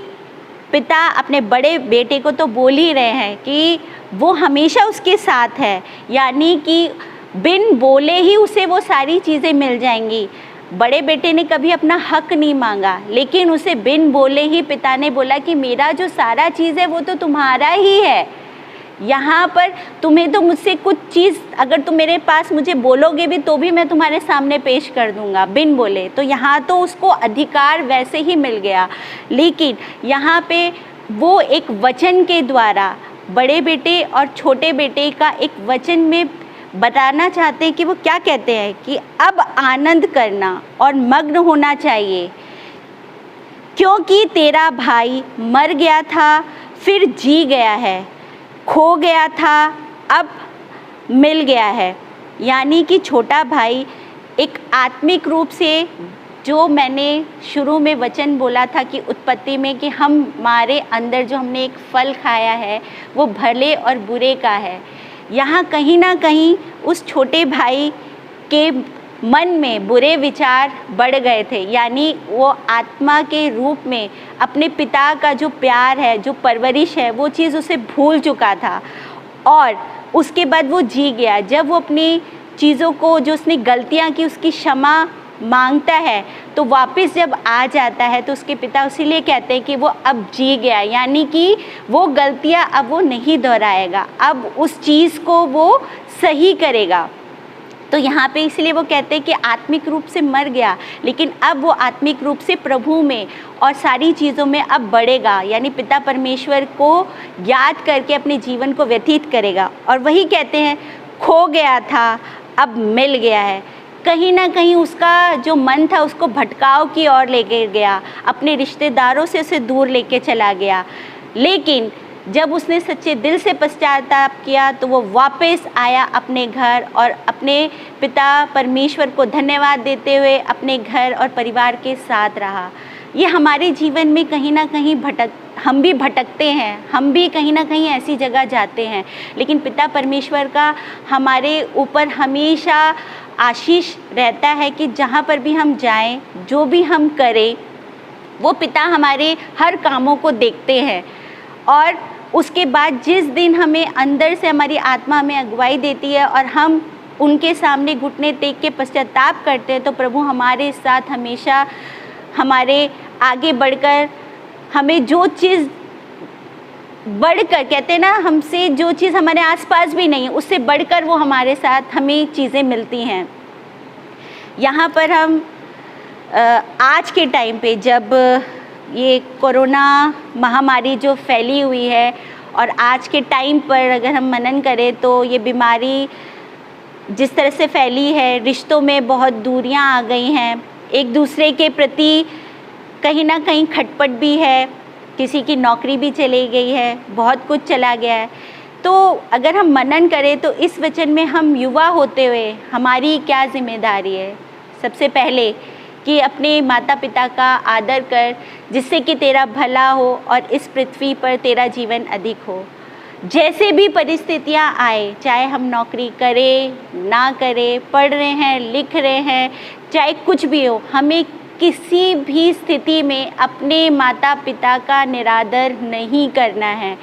पिता अपने बड़े बेटे को तो बोल ही रहे हैं कि वो हमेशा उसके साथ है, यानी कि बिन बोले ही उसे वो सारी चीज़ें मिल जाएंगी। बड़े बेटे ने कभी अपना हक नहीं मांगा, लेकिन उसे बिन बोले ही पिता ने बोला कि मेरा जो सारा चीज़ है वो तो तुम्हारा ही है। यहाँ पर तुम्हें तो मुझसे कुछ चीज़, अगर तुम मेरे पास मुझे बोलोगे भी तो भी मैं तुम्हारे सामने पेश कर दूँगा बिन बोले। तो यहाँ तो उसको अधिकार वैसे ही मिल गया, लेकिन यहाँ पे वो एक वचन के द्वारा बड़े बेटे और छोटे बेटे का एक वचन में बताना चाहते हैं कि वो क्या कहते हैं कि अब आनंद करना और मग्न होना चाहिए, क्योंकि तेरा भाई मर गया था फिर जी गया है, खो गया था अब मिल गया है। यानी कि छोटा भाई एक आत्मिक रूप से, जो मैंने शुरू में वचन बोला था कि उत्पत्ति में कि हमारे अंदर जो हमने एक फल खाया है वो भले और बुरे का है, यहाँ कहीं ना कहीं उस छोटे भाई के मन में बुरे विचार बढ़ गए थे, यानी वो आत्मा के रूप में अपने पिता का जो प्यार है, जो परवरिश है, वो चीज़ उसे भूल चुका था। और उसके बाद वो जी गया, जब वो अपनी चीज़ों को, जो उसने गलतियाँ की, उसकी क्षमा मांगता है, तो वापस जब आ जाता है तो उसके पिता इसीलिए कहते हैं कि वो अब जी गया, यानी कि वो गलतियाँ अब वो नहीं दोहराएगा, अब उस चीज़ को वो सही करेगा। तो यहाँ पे इसलिए वो कहते हैं कि आत्मिक रूप से मर गया, लेकिन अब वो आत्मिक रूप से प्रभु में और सारी चीज़ों में अब बढ़ेगा, यानी पिता परमेश्वर को याद करके अपने जीवन को व्यतीत करेगा। और वही कहते हैं खो गया था अब मिल गया है। कहीं ना कहीं उसका जो मन था उसको भटकाव की ओर लेके गया, अपने रिश्तेदारों से उसे दूर लेके चला गया, लेकिन जब उसने सच्चे दिल से पश्चाताप किया तो वो वापस आया अपने घर और अपने पिता परमेश्वर को धन्यवाद देते हुए अपने घर और परिवार के साथ रहा। ये हमारे जीवन में कहीं ना कहीं हम भी भटकते हैं, हम भी कहीं ना कहीं ऐसी जगह जाते हैं, लेकिन पिता परमेश्वर का हमारे ऊपर हमेशा आशीष रहता है कि जहाँ पर भी हम जाएं, जो भी हम करें, वो पिता हमारे हर कामों को देखते हैं। और उसके बाद जिस दिन हमें अंदर से हमारी आत्मा हमें अगुवाई देती है और हम उनके सामने घुटने टेक के पश्चाताप करते हैं, तो प्रभु हमारे साथ हमेशा हमारे आगे बढ़कर हमें जो चीज़ बढ़कर, कहते हैं ना, हमसे जो चीज़ हमारे आसपास भी नहीं है उससे बढ़कर वो हमारे साथ हमें चीज़ें मिलती हैं। यहाँ पर हम आज के टाइम पे जब ये कोरोना महामारी जो फैली हुई है और आज के टाइम पर अगर हम मनन करें तो ये बीमारी जिस तरह से फैली है, रिश्तों में बहुत दूरियां आ गई हैं, एक दूसरे के प्रति कहीं ना कहीं खटपट भी है, किसी की नौकरी भी चली गई है, बहुत कुछ चला गया है। तो अगर हम मनन करें तो इस वचन में हम युवा होते हुए हमारी क्या जिम्मेदारी है? सबसे पहले कि अपने माता पिता का आदर कर, जिससे कि तेरा भला हो और इस पृथ्वी पर तेरा जीवन अधिक हो। जैसे भी परिस्थितियां आए, चाहे हम नौकरी करें ना करें, पढ़ रहे हैं, लिख रहे हैं, चाहे कुछ भी हो, हमें किसी भी स्थिति में अपने माता पिता का निरादर नहीं करना है,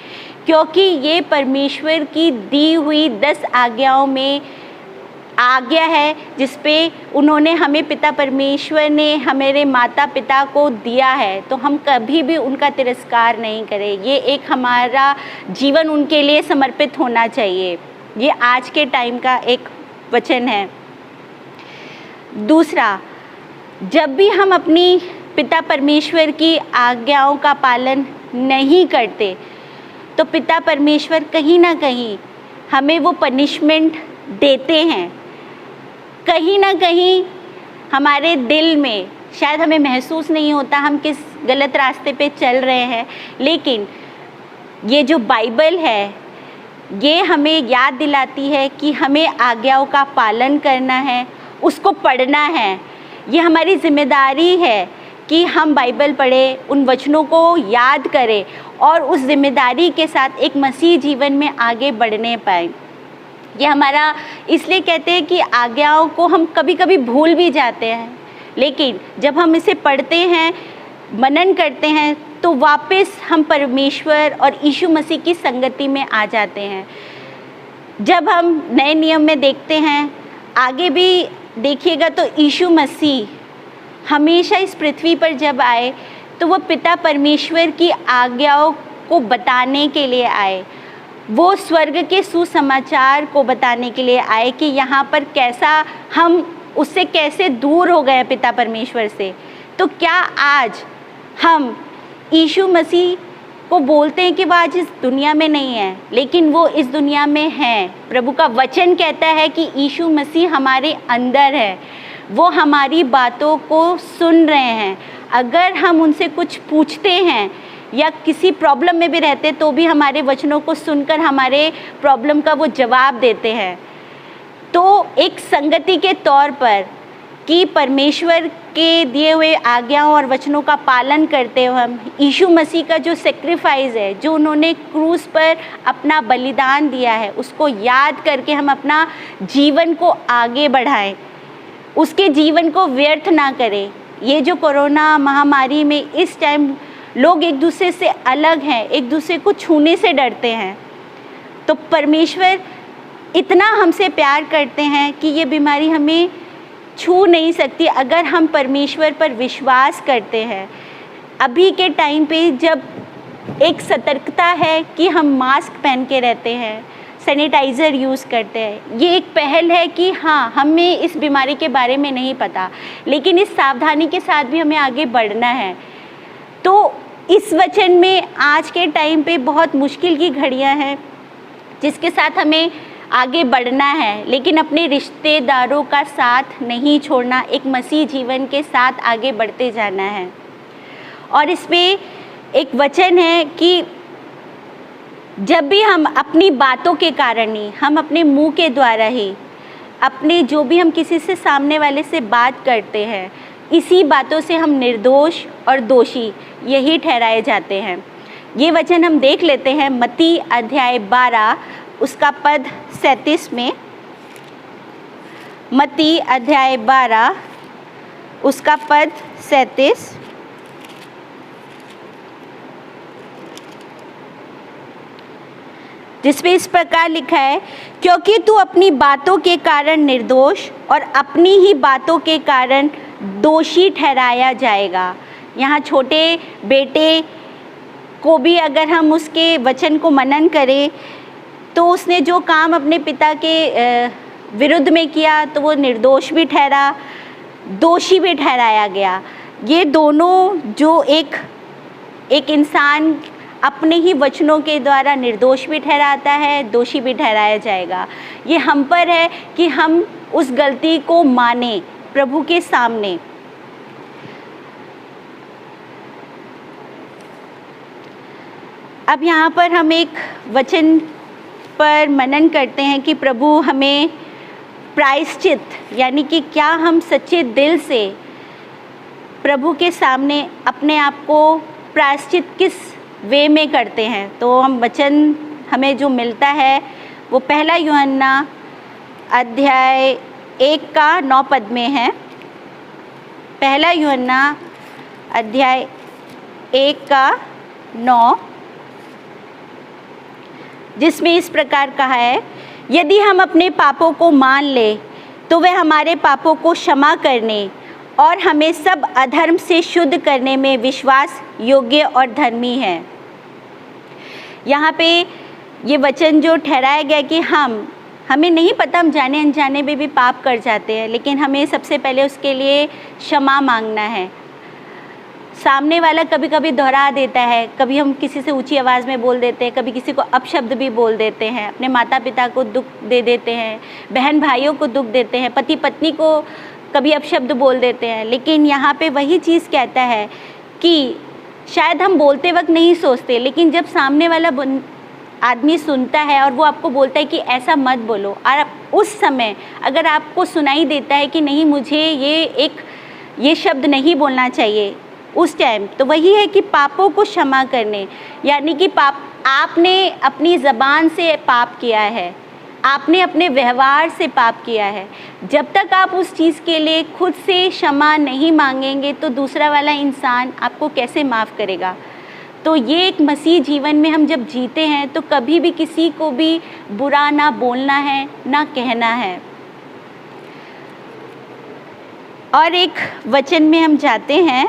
क्योंकि ये परमेश्वर की दी हुई 10 आज्ञाओं में आज्ञा है जिस पे उन्होंने हमें, पिता परमेश्वर ने हमारे माता पिता को दिया है, तो हम कभी भी उनका तिरस्कार नहीं करें। ये एक हमारा जीवन उनके लिए समर्पित होना चाहिए। ये आज के टाइम का एक वचन है। दूसरा, जब भी हम अपनी पिता परमेश्वर की आज्ञाओं का पालन नहीं करते तो पिता परमेश्वर कहीं ना कहीं हमें वो पनिशमेंट देते हैं। कहीं ना कहीं हमारे दिल में शायद हमें महसूस नहीं होता हम किस गलत रास्ते पे चल रहे हैं, लेकिन ये जो बाइबल है ये हमें याद दिलाती है कि हमें आज्ञाओं का पालन करना है, उसको पढ़ना है। ये हमारी जिम्मेदारी है कि हम बाइबल पढ़ें, उन वचनों को याद करें और उस जिम्मेदारी के साथ एक मसीह जीवन में आगे बढ़ने पाएँ। ये हमारा, इसलिए कहते हैं कि आज्ञाओं को हम कभी कभी भूल भी जाते हैं, लेकिन जब हम इसे पढ़ते हैं, मनन करते हैं, तो वापस हम परमेश्वर और यीशु मसीह की संगति में आ जाते हैं। जब हम नए नियम में देखते हैं, आगे भी देखिएगा, तो यीशु मसीह हमेशा इस पृथ्वी पर जब आए तो वो पिता परमेश्वर की आज्ञाओं को बताने के लिए आए। वो स्वर्ग के सुसमाचार को बताने के लिए आए कि यहाँ पर कैसा हम उससे कैसे दूर हो गए पिता परमेश्वर से। तो क्या आज हम यीशु मसीह को बोलते हैं कि वो आज इस दुनिया में नहीं है, लेकिन वो इस दुनिया में है। प्रभु का वचन कहता है कि यीशु मसीह हमारे अंदर है, वो हमारी बातों को सुन रहे हैं। अगर हम उनसे कुछ पूछते हैं या किसी प्रॉब्लम में भी रहते तो भी हमारे वचनों को सुनकर हमारे प्रॉब्लम का वो जवाब देते हैं। तो एक संगति के तौर पर कि परमेश्वर के दिए हुए आज्ञाओं और वचनों का पालन करते हुए हम यीशु मसीह का जो सेक्रीफाइस है, जो उन्होंने क्रूस पर अपना बलिदान दिया है, उसको याद करके हम अपना जीवन को आगे बढ़ाएं, उसके जीवन को व्यर्थ ना करें। ये जो कोरोना महामारी में इस टाइम लोग एक दूसरे से अलग हैं, एक दूसरे को छूने से डरते हैं, तो परमेश्वर इतना हमसे प्यार करते हैं कि ये बीमारी हमें छू नहीं सकती अगर हम परमेश्वर पर विश्वास करते हैं। अभी के टाइम पे जब एक सतर्कता है कि हम मास्क पहन के रहते हैं, सैनिटाइज़र यूज़ करते हैं, ये एक पहल है कि हाँ, हमें इस बीमारी के बारे में नहीं पता, लेकिन इस सावधानी के साथ भी हमें आगे बढ़ना है। तो इस वचन में आज के टाइम पे बहुत मुश्किल की घड़ियां हैं जिसके साथ हमें आगे बढ़ना है, लेकिन अपने रिश्तेदारों का साथ नहीं छोड़ना, एक मसीह जीवन के साथ आगे बढ़ते जाना है। और इसमें एक वचन है कि जब भी हम अपनी बातों के कारण ही, हम अपने मुंह के द्वारा ही, अपने जो भी हम किसी से सामने वाले से बात करते हैं, इसी बातों से हम निर्दोष और दोषी यही ठहराए जाते हैं। ये वचन हम देख लेते हैं मत्ती अध्याय 12 उसका पद 37 में। मत्ती अध्याय 12 उसका पद 37, जिसमें इस प्रकार लिखा है, क्योंकि तू अपनी बातों के कारण निर्दोष और अपनी ही बातों के कारण दोषी ठहराया जाएगा। यहाँ छोटे बेटे को भी अगर हम उसके वचन को मनन करें तो उसने जो काम अपने पिता के विरुद्ध में किया तो वो निर्दोष भी ठहरा, दोषी भी ठहराया गया। ये दोनों जो एक इंसान अपने ही वचनों के द्वारा निर्दोष भी ठहराता है, दोषी भी ठहराया जाएगा। ये हम पर है कि हम उस गलती को माने प्रभु के सामने। अब यहाँ पर हम एक वचन पर मनन करते हैं कि प्रभु हमें प्रायश्चित, यानी कि क्या हम सच्चे दिल से प्रभु के सामने अपने आप को प्रायश्चित किस वे में करते हैं। तो हम वचन हमें जो मिलता है वो पहला यूहन्ना अध्याय 1 का 9 पद में है। पहला यूहन्ना अध्याय 1 का 9, जिसमें इस प्रकार कहा है, यदि हम अपने पापों को मान ले तो वह हमारे पापों को क्षमा करने और हमें सब अधर्म से शुद्ध करने में विश्वास योग्य और धर्मी है। यहाँ पे ये वचन जो ठहराया गया कि हमें नहीं पता, हम जाने अनजाने में भी पाप कर जाते हैं, लेकिन हमें सबसे पहले उसके लिए क्षमा मांगना है। सामने वाला कभी कभी दोहरा देता है, कभी हम किसी से ऊंची आवाज़ में बोल देते हैं, कभी किसी को अपशब्द भी बोल देते हैं, अपने माता पिता को दुख दे देते हैं, बहन भाइयों को दुख देते हैं, पति पत्नी को कभी अपशब्द बोल देते हैं। लेकिन यहाँ पे वही चीज़ कहता है कि शायद हम बोलते वक्त नहीं सोचते, लेकिन जब सामने वाला आदमी सुनता है और वो आपको बोलता है कि ऐसा मत बोलो, और उस समय अगर आपको सुनाई देता है कि नहीं, मुझे ये शब्द नहीं बोलना चाहिए उस टाइम, तो वही है कि पापों को क्षमा करने, यानी कि आपने अपनी ज़बान से पाप किया है, आपने अपने व्यवहार से पाप किया है। जब तक आप उस चीज़ के लिए खुद से क्षमा नहीं मांगेंगे तो दूसरा वाला इंसान आपको कैसे माफ़ करेगा। तो ये एक मसीह जीवन में हम जब जीते हैं तो कभी भी किसी को भी बुरा ना बोलना है, ना कहना है। और एक वचन में हम जाते हैं,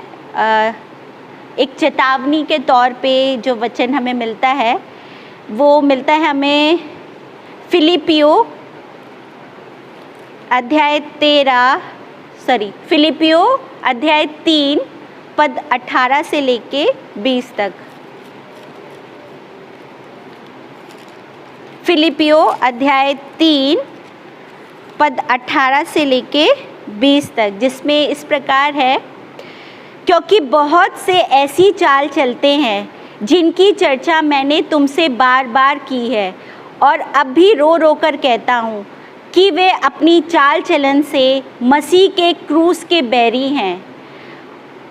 एक चेतावनी के तौर पे जो वचन हमें मिलता है वो मिलता है हमें फिलिपियो अध्याय 3 पद 18 से लेके 20 तक। फिलिपियो अध्याय 3 पद 18 से लेके 20 तक, जिसमें इस प्रकार है, क्योंकि बहुत से ऐसी चाल चलते हैं जिनकी चर्चा मैंने तुमसे बार बार की है और अब भी रो रो कर कहता हूँ कि वे अपनी चाल चलन से मसीह के क्रूस के बैरी हैं।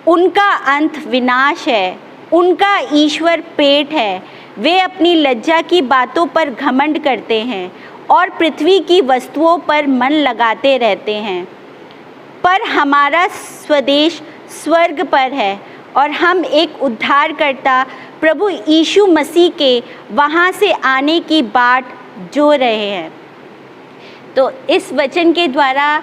उनका अंत विनाश है, उनका ईश्वर पेट है। वे अपनी लज्जा की बातों पर घमंड करते हैं और पृथ्वी की वस्तुओं पर मन लगाते रहते हैं। पर हमारा स्वदेश स्वर्ग पर है और हम एक उद्धारकर्ता प्रभु यीशु मसीह के वहाँ से आने की बाट जो रहे हैं। तो इस वचन के द्वारा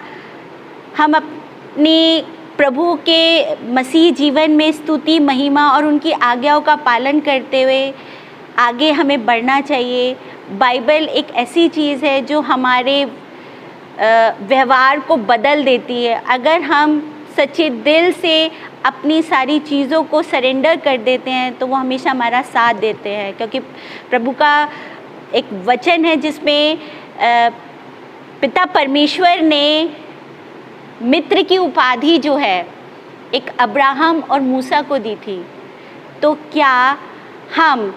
हम अपने प्रभु के मसीह जीवन में स्तुति, महिमा और उनकी आज्ञाओं का पालन करते हुए आगे हमें बढ़ना चाहिए। बाइबल एक ऐसी चीज़ है जो हमारे व्यवहार को बदल देती है। अगर हम सच्चे दिल से अपनी सारी चीज़ों को सरेंडर कर देते हैं तो वो हमेशा हमारा साथ देते हैं, क्योंकि प्रभु का एक वचन है जिसमें पिता परमेश्वर ने मित्र की उपाधि जो है एक अब्राहम और मूसा को दी थी। तो क्या हम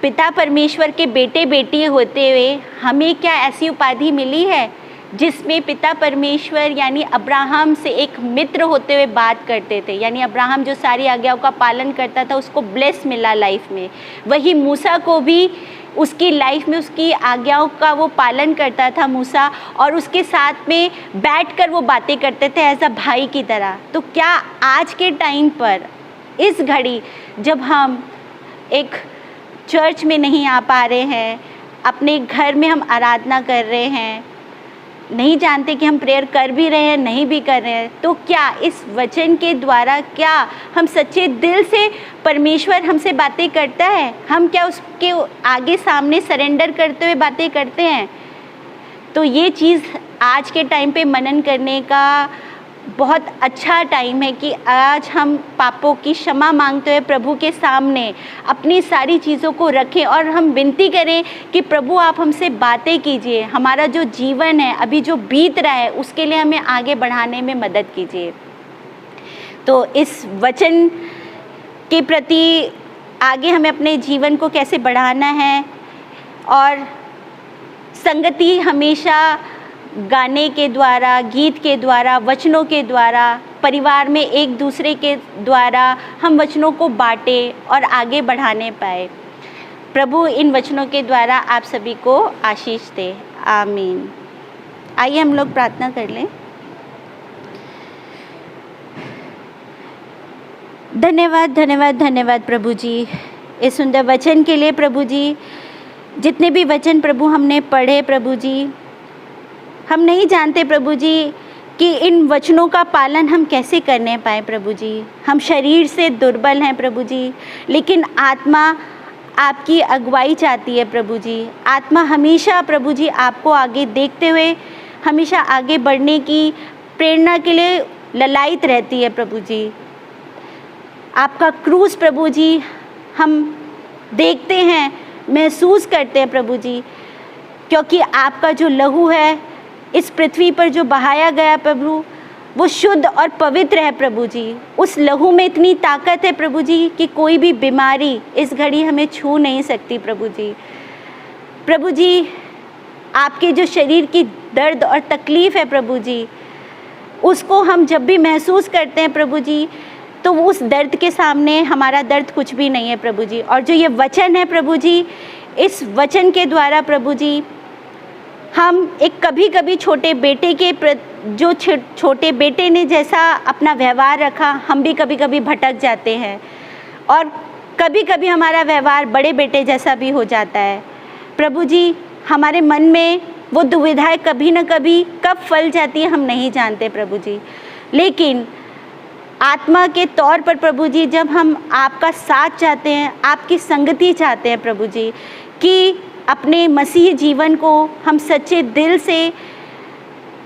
पिता परमेश्वर के बेटे बेटी होते हुए हमें क्या ऐसी उपाधि मिली है जिसमें पिता परमेश्वर यानी अब्राहम से एक मित्र होते हुए बात करते थे। यानी अब्राहम जो सारी आज्ञाओं का पालन करता था उसको ब्लेस मिला लाइफ में। वही मूसा को भी उसकी लाइफ में उसकी आज्ञाओं का वो पालन करता था मूसा, और उसके साथ में बैठकर वो बातें करते थे एज अ भाई की तरह। तो क्या आज के टाइम पर इस घड़ी जब हम एक चर्च में नहीं आ पा रहे हैं, अपने घर में हम आराधना कर रहे हैं, नहीं जानते कि हम प्रेयर कर भी रहे हैं नहीं भी कर रहे हैं, तो क्या इस वचन के द्वारा क्या हम सच्चे दिल से परमेश्वर हमसे बातें करता है? हम क्या उसके आगे सामने सरेंडर करते हुए बातें करते हैं? तो ये चीज़ आज के टाइम पे मनन करने का बहुत अच्छा टाइम है कि आज हम पापों की क्षमा मांगते हुए प्रभु के सामने अपनी सारी चीज़ों को रखें और हम विनती करें कि प्रभु आप हमसे बातें कीजिए, हमारा जो जीवन है अभी जो बीत रहा है उसके लिए हमें आगे बढ़ाने में मदद कीजिए। तो इस वचन के प्रति आगे हमें अपने जीवन को कैसे बढ़ाना है, और संगति हमेशा गाने के द्वारा, गीत के द्वारा, वचनों के द्वारा, परिवार में एक दूसरे के द्वारा हम वचनों को बांटें और आगे बढ़ाने पाए। प्रभु इन वचनों के द्वारा आप सभी को आशीष दे। आमीन। आइए हम लोग प्रार्थना कर लें। धन्यवाद धन्यवाद धन्यवाद प्रभु जी इस सुंदर वचन के लिए। प्रभु जी जितने भी वचन प्रभु हमने पढ़े प्रभु जी, हम नहीं जानते प्रभु जी कि इन वचनों का पालन हम कैसे करने पाए प्रभु जी। हम शरीर से दुर्बल हैं प्रभु जी, लेकिन आत्मा आपकी अगुवाई चाहती है प्रभु जी। आत्मा हमेशा प्रभु जी आपको आगे देखते हुए हमेशा आगे बढ़ने की प्रेरणा के लिए ललायित रहती है प्रभु जी। आपका क्रूस प्रभु जी हम देखते हैं, महसूस करते हैं प्रभु जी, क्योंकि आपका जो लहू है इस पृथ्वी पर जो बहाया गया प्रभु वो शुद्ध और पवित्र है प्रभु जी। उस लहू में इतनी ताकत है प्रभु जी कि कोई भी बीमारी इस घड़ी हमें छू नहीं सकती प्रभु जी। प्रभु जी आपके जो शरीर की दर्द और तकलीफ़ है प्रभु जी, उसको हम जब भी महसूस करते हैं प्रभु जी, तो वो उस दर्द के सामने हमारा दर्द कुछ भी नहीं है प्रभु जी। और जो ये वचन है प्रभु जी, इस वचन के द्वारा प्रभु जी हम एक कभी कभी छोटे बेटे के जो छोटे बेटे ने जैसा अपना व्यवहार रखा, हम भी कभी कभी भटक जाते हैं, और कभी कभी हमारा व्यवहार बड़े बेटे जैसा भी हो जाता है प्रभु जी। हमारे मन में वो दुविधाएं कभी न कभी कब फल जाती है हम नहीं जानते प्रभु जी, लेकिन आत्मा के तौर पर प्रभु जी जब हम आपका साथ चाहते हैं, आपकी संगति चाहते हैं प्रभु जी, कि अपने मसीह जीवन को हम सच्चे दिल से,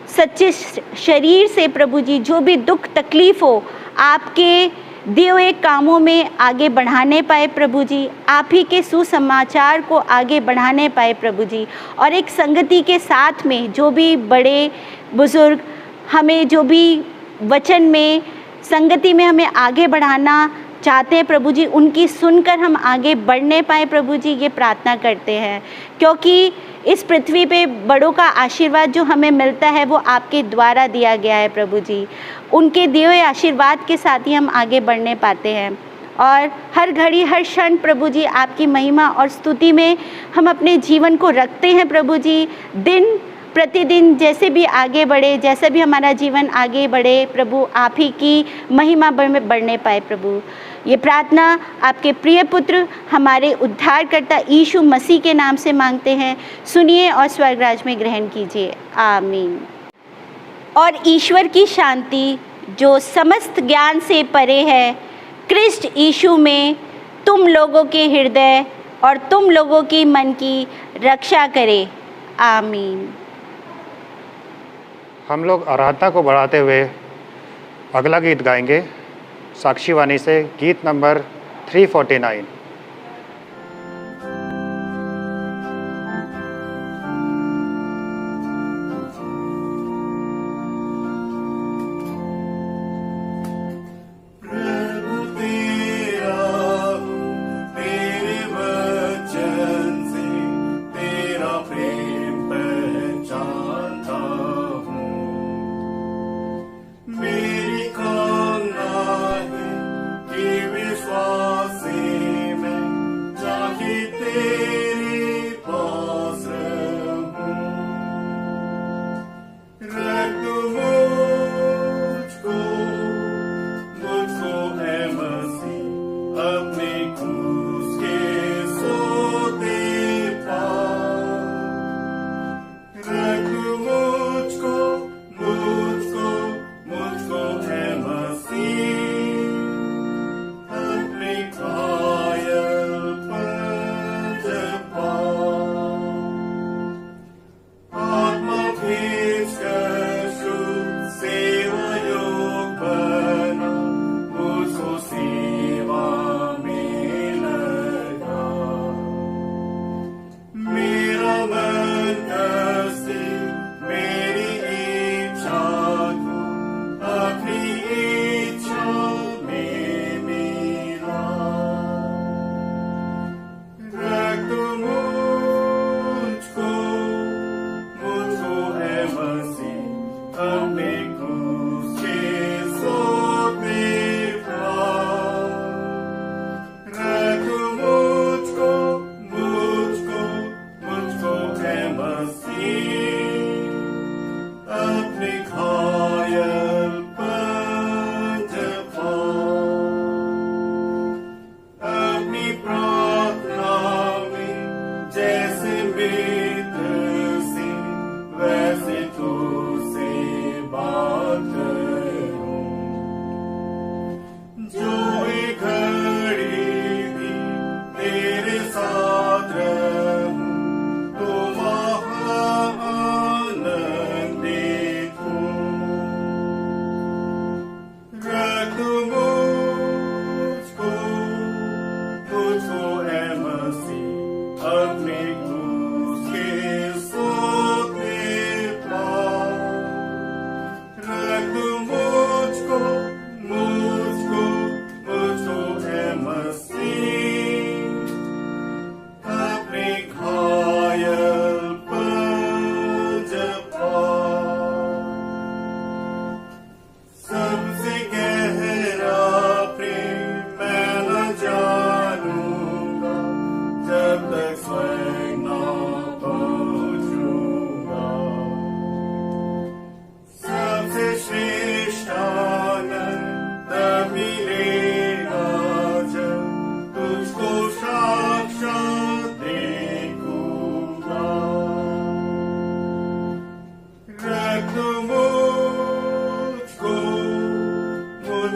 सच्चे शरीर से प्रभु जी जो भी दुख तकलीफ़ हो आपके दिए हुए कामों में आगे बढ़ाने पाए प्रभु जी। आप ही के सुसमाचार को आगे बढ़ाने पाए प्रभु जी, और एक संगति के साथ में जो भी बड़े बुज़ुर्ग हमें जो भी वचन में संगति में हमें आगे बढ़ाना चाहते हैं प्रभु जी, उनकी सुनकर हम आगे बढ़ने पाए प्रभु जी, ये प्रार्थना करते हैं। क्योंकि इस पृथ्वी पे बड़ों का आशीर्वाद जो हमें मिलता है वो आपके द्वारा दिया गया है प्रभु जी। उनके दिए हुए आशीर्वाद के साथ ही हम आगे बढ़ने पाते हैं, और हर घड़ी हर क्षण प्रभु जी आपकी महिमा और स्तुति में हम अपने जीवन को रखते हैं प्रभु जी। दिन प्रतिदिन जैसे भी आगे बढ़े, जैसे भी हमारा जीवन आगे बढ़े प्रभु, आप ही की महिमा में बढ़ने पाए प्रभु। ये प्रार्थना आपके प्रिय पुत्र हमारे उद्धारकर्ता यीशु मसीह के नाम से मांगते हैं, सुनिए और स्वर्गराज में ग्रहण कीजिए। आमीन। और ईश्वर की शांति जो समस्त ज्ञान से परे है, क्रिस्ट यीशु में तुम लोगों के हृदय और तुम लोगों की मन की रक्षा करे। आमीन। हम लोग आराधना को बढ़ाते हुए अगला गीत गाएंगे, साक्षी वाणी से गीत नंबर 349। तेरा प्रेम पहचानता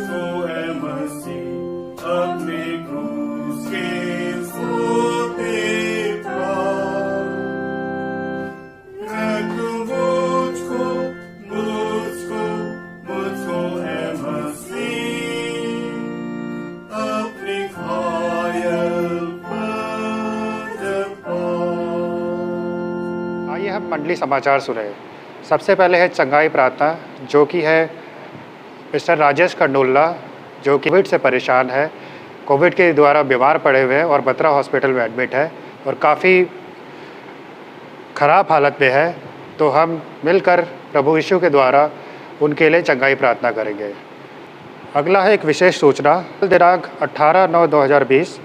मुझको है मसीह अपने क्रूस के सोते पार। रख मुझको मुझको मुझको है मसीह अपनी घायल पद पार। आइए हम मंडली समाचार सुने। सबसे पहले है चंगाई प्रार्थना, जो कि है मिस्टर राजेश खंडोला, जो कि कोविड से परेशान है, कोविड के द्वारा बीमार पड़े हुए हैं और बत्रा हॉस्पिटल में एडमिट है और काफ़ी ख़राब हालत में है। तो हम मिलकर प्रभु यीशु के द्वारा उनके लिए चंगाई प्रार्थना करेंगे। अगला है एक विशेष सूचना। दिनांक 18/9/2020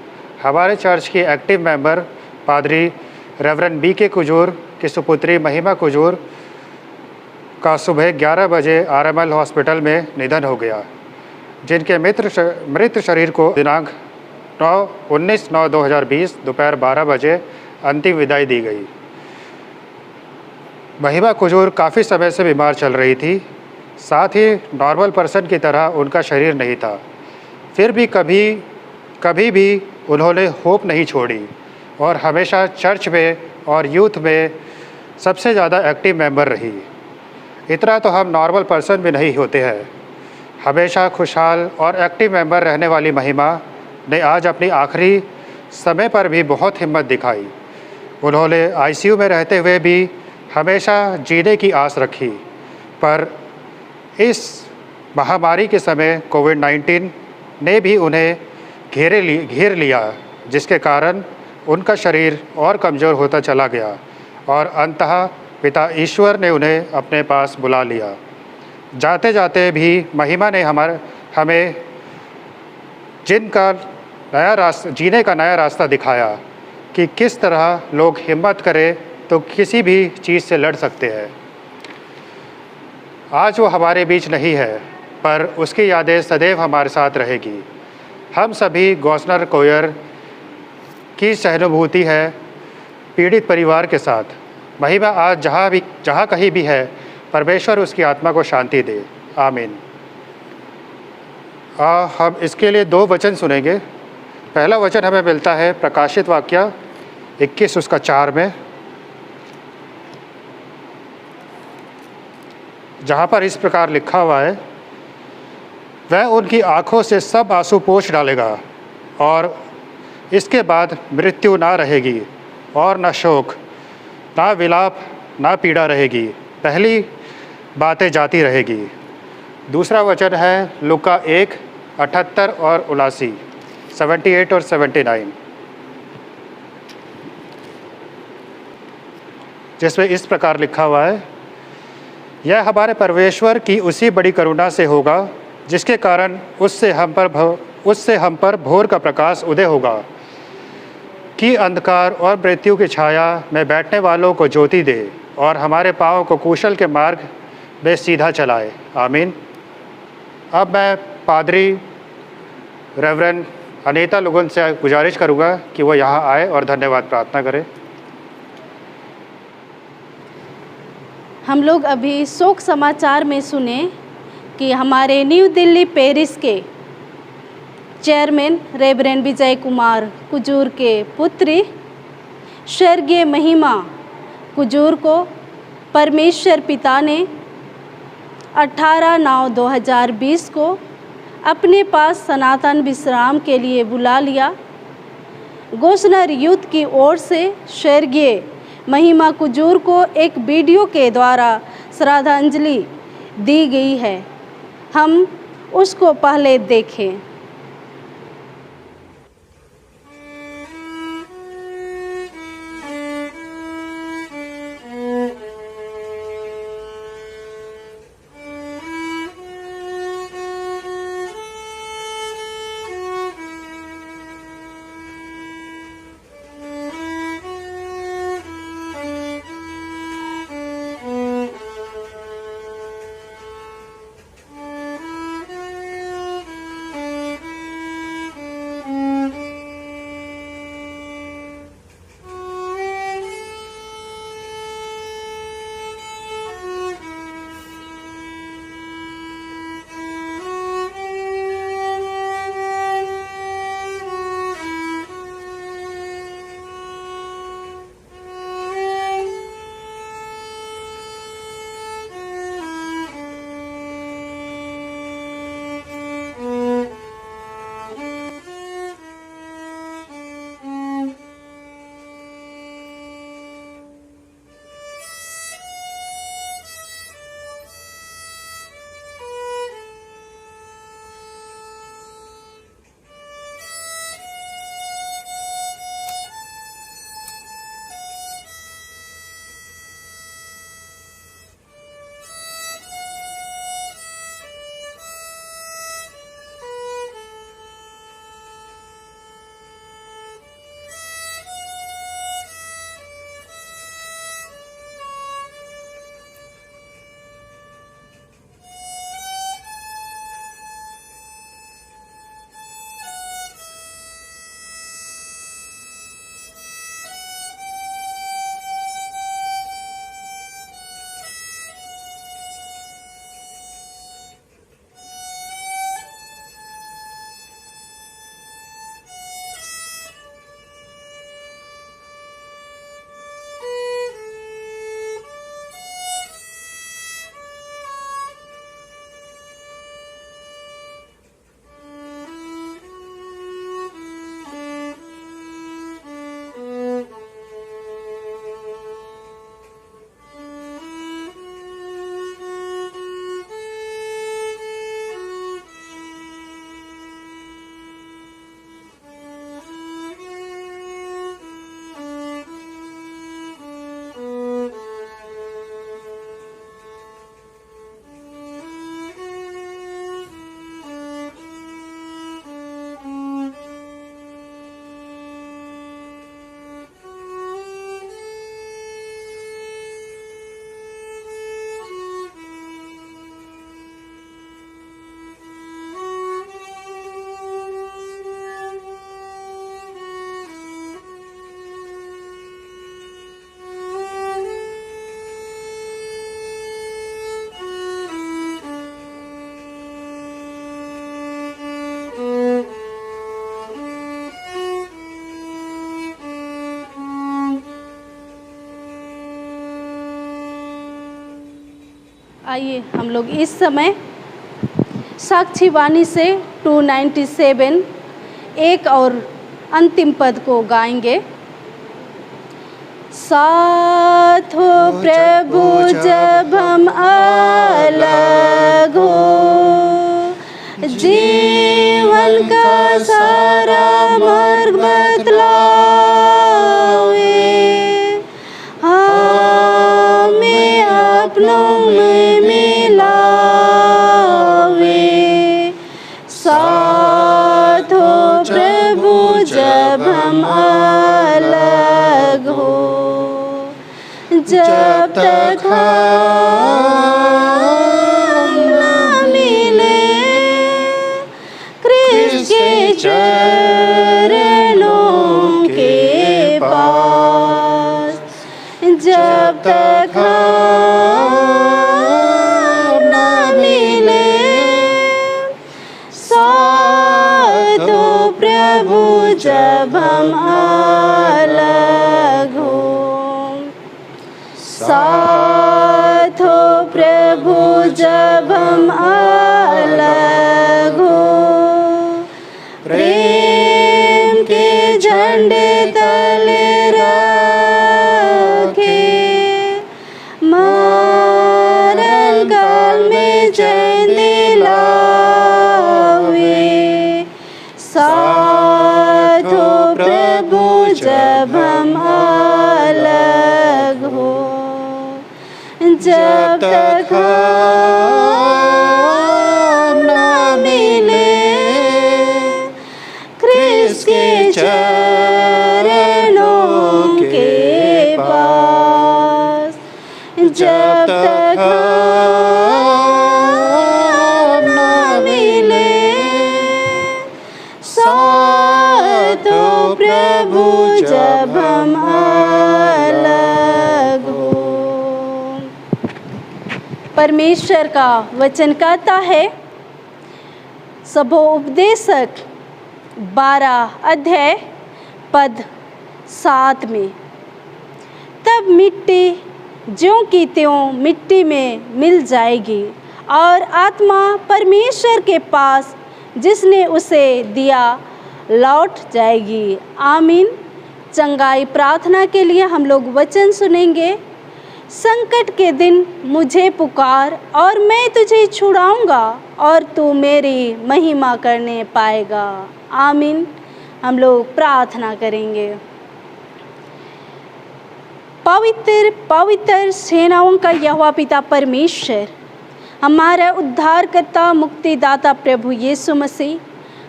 हमारे चर्च की एक्टिव मेंबर पादरी रेवरेंड BK कुजूर की सुपुत्री महिमा कुजूर का सुबह 11 बजे RML हॉस्पिटल में निधन हो गया, जिनके मृत शरीर को दिनांक 19/9/2020 दोपहर 12 बजे अंतिम विदाई दी गई। महिमा कुजूर काफ़ी समय से बीमार चल रही थी, साथ ही नॉर्मल पर्सन की तरह उनका शरीर नहीं था। फिर भी कभी भी उन्होंने होप नहीं छोड़ी और हमेशा चर्च में और यूथ में सबसे ज़्यादा एक्टिव मेंबर रही। इतना तो हम नॉर्मल पर्सन भी नहीं होते हैं। हमेशा खुशहाल और एक्टिव मेंबर रहने वाली महिमा ने आज अपनी आखिरी समय पर भी बहुत हिम्मत दिखाई। उन्होंने ICU में रहते हुए भी हमेशा जीने की आस रखी, पर इस महामारी के समय कोविड-19 ने भी उन्हें घेर लिया, जिसके कारण उनका शरीर और कमज़ोर होता चला गया और अंततः पिता ईश्वर ने उन्हें अपने पास बुला लिया। जाते जाते भी महिमा ने हमें जीने का नया रास्ता दिखाया कि किस तरह लोग हिम्मत करें तो किसी भी चीज़ से लड़ सकते हैं। आज वो हमारे बीच नहीं है, पर उसकी यादें सदैव हमारे साथ रहेगी। हम सभी गॉस्नर कोयर की सहानुभूति है पीड़ित परिवार के साथ। महिमा आज जहाँ कहीं भी है, परमेश्वर उसकी आत्मा को शांति दे। आमीन। हम इसके लिए 2 वचन सुनेंगे। पहला वचन हमें मिलता है प्रकाशित वाक्य 21 उसका 4 में, जहाँ पर इस प्रकार लिखा हुआ है, वह उनकी आँखों से सब आंसू पोंछ डालेगा और इसके बाद मृत्यु ना रहेगी और न शोक, ना विलाप, ना पीड़ा रहेगी। पहली बातें जाती रहेगी। दूसरा वचन है लूका 1:78 और 79, 78 और 79, जिसमें इस प्रकार लिखा हुआ है, यह हमारे परमेश्वर की उसी बड़ी करुणा से होगा जिसके कारण उससे हम पर भोर का प्रकाश उदय होगा, कि अंधकार और मृत्यु की छाया में बैठने वालों को ज्योति दे और हमारे पाँव को कुशल के मार्ग में सीधा चलाए। आमीन। अब मैं पादरी रेवरेंड अनीता लुगुन से गुजारिश करूँगा कि वो यहाँ आए और धन्यवाद प्रार्थना करें। हम लोग अभी शोक समाचार में सुने कि हमारे न्यू दिल्ली पेरिस के चेयरमैन रेवरेंड विजय कुमार कुजूर के पुत्री स्वर्गीय महिमा कुजूर को परमेश्वर पिता ने 18/9/2020 को अपने पास सनातन विश्राम के लिए बुला लिया। गोस्नर यूथ की ओर से स्वर्गीय महिमा कुजूर को एक वीडियो के द्वारा श्रद्धांजलि दी गई है। हम उसको पहले देखें। आइए हम लोग इस समय साक्षी वाणी से 297 एक और अंतिम पद को गाएंगे। साथ हो प्रभु जब हम अलग हो, जीवन का सारा मार्ग बतलावे, हमें अपनों में मिलावे। साथ हो प्रभु जब हम अलग हो, जब तक हम न मिले कृष्ण के चरणों के पास, जब तक हम न मिले साथ हो प्रभु जब हम अलग हो। साथ हो प्रभु जब हम अलग हो, प्रेम के झंडे तले रखे, मरण काल में जय दिलावे। साथ हो प्रभु जब हम अलग हो, जब तक हम न मिले कृष्ण के चरणों के पास, जब तक हम न मिले साथ हो प्रभु जब हम अलग हो। परमेश्वर का वचन कहता है, सबोपदेशक 12 अध्याय पद 7 में, तब मिट्टी ज्यों की त्यों मिट्टी में मिल जाएगी और आत्मा परमेश्वर के पास जिसने उसे दिया लौट जाएगी। आमीन। चंगाई प्रार्थना के लिए हम लोग वचन सुनेंगे। संकट के दिन मुझे पुकार और मैं तुझे छुड़ाऊंगा और तू मेरी महिमा करने पाएगा। आमीन। हम लोग प्रार्थना करेंगे। पवित्र पवित्र सेनाओं का यहोवा पिता परमेश्वर, हमारा उद्धारकर्ता मुक्तिदाता प्रभु यीशु मसीह,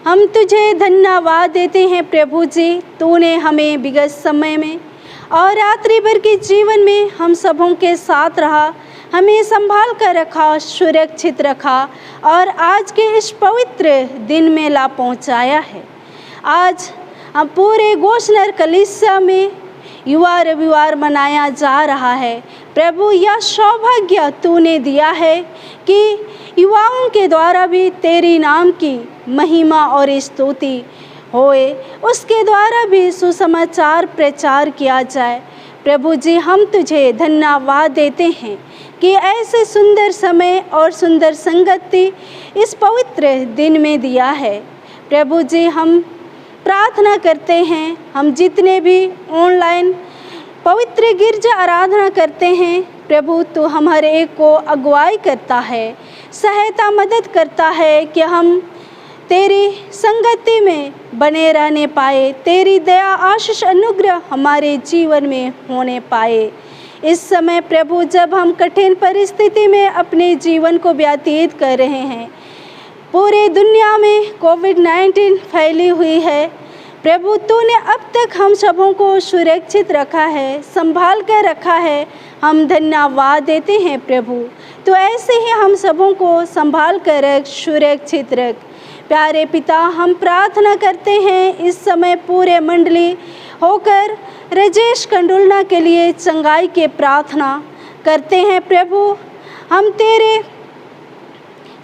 हम तुझे धन्यवाद देते हैं प्रभु जी। तूने हमें विगत समय में और रात्रि भर के जीवन में हम सबों के साथ रहा, हमें संभाल कर रखा, सुरक्षित रखा और आज के इस पवित्र दिन में ला पहुंचाया है। आज हम पूरे गोशनर कलीसिया में युवा रविवार मनाया जा रहा है। प्रभु, यह सौभाग्य तूने दिया है कि युवाओं के द्वारा भी तेरी नाम की महिमा और स्तुति होए, उसके द्वारा भी सुसमाचार प्रचार किया जाए। प्रभु जी, हम तुझे धन्यवाद देते हैं कि ऐसे सुंदर समय और सुंदर संगति इस पवित्र दिन में दिया है। प्रभु जी, हम प्रार्थना करते हैं, हम जितने भी ऑनलाइन पवित्र गिरजा आराधना करते हैं, प्रभु तू हमारे एक को अगुवाई करता है, सहायता मदद करता है कि हम तेरी संगति में बने रहने पाए, तेरी दया आशीष अनुग्रह हमारे जीवन में होने पाए। इस समय प्रभु, जब हम कठिन परिस्थिति में अपने जीवन को व्यतीत कर रहे हैं, पूरे दुनिया में कोविड-19 फैली हुई है, प्रभु तूने अब तक हम सबों को सुरक्षित रखा है, संभाल कर रखा है। हम धन्यवाद देते हैं प्रभु, तो ऐसे ही हम सबों को संभाल कर रख, सुरक्षित रख। प्यारे पिता, हम प्रार्थना करते हैं इस समय पूरे मंडली होकर राजेश कंडुलना के लिए चंगाई के प्रार्थना करते हैं। प्रभु, हम तेरे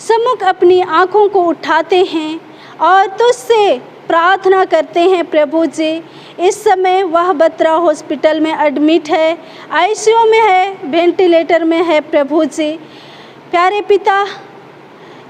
सम्मुख अपनी आँखों को उठाते हैं और तुझसे प्रार्थना करते हैं। प्रभु जी, इस समय वह बत्रा हॉस्पिटल में एडमिट है, आईसीयू में है, वेंटिलेटर में है। प्रभु जी, प्यारे पिता,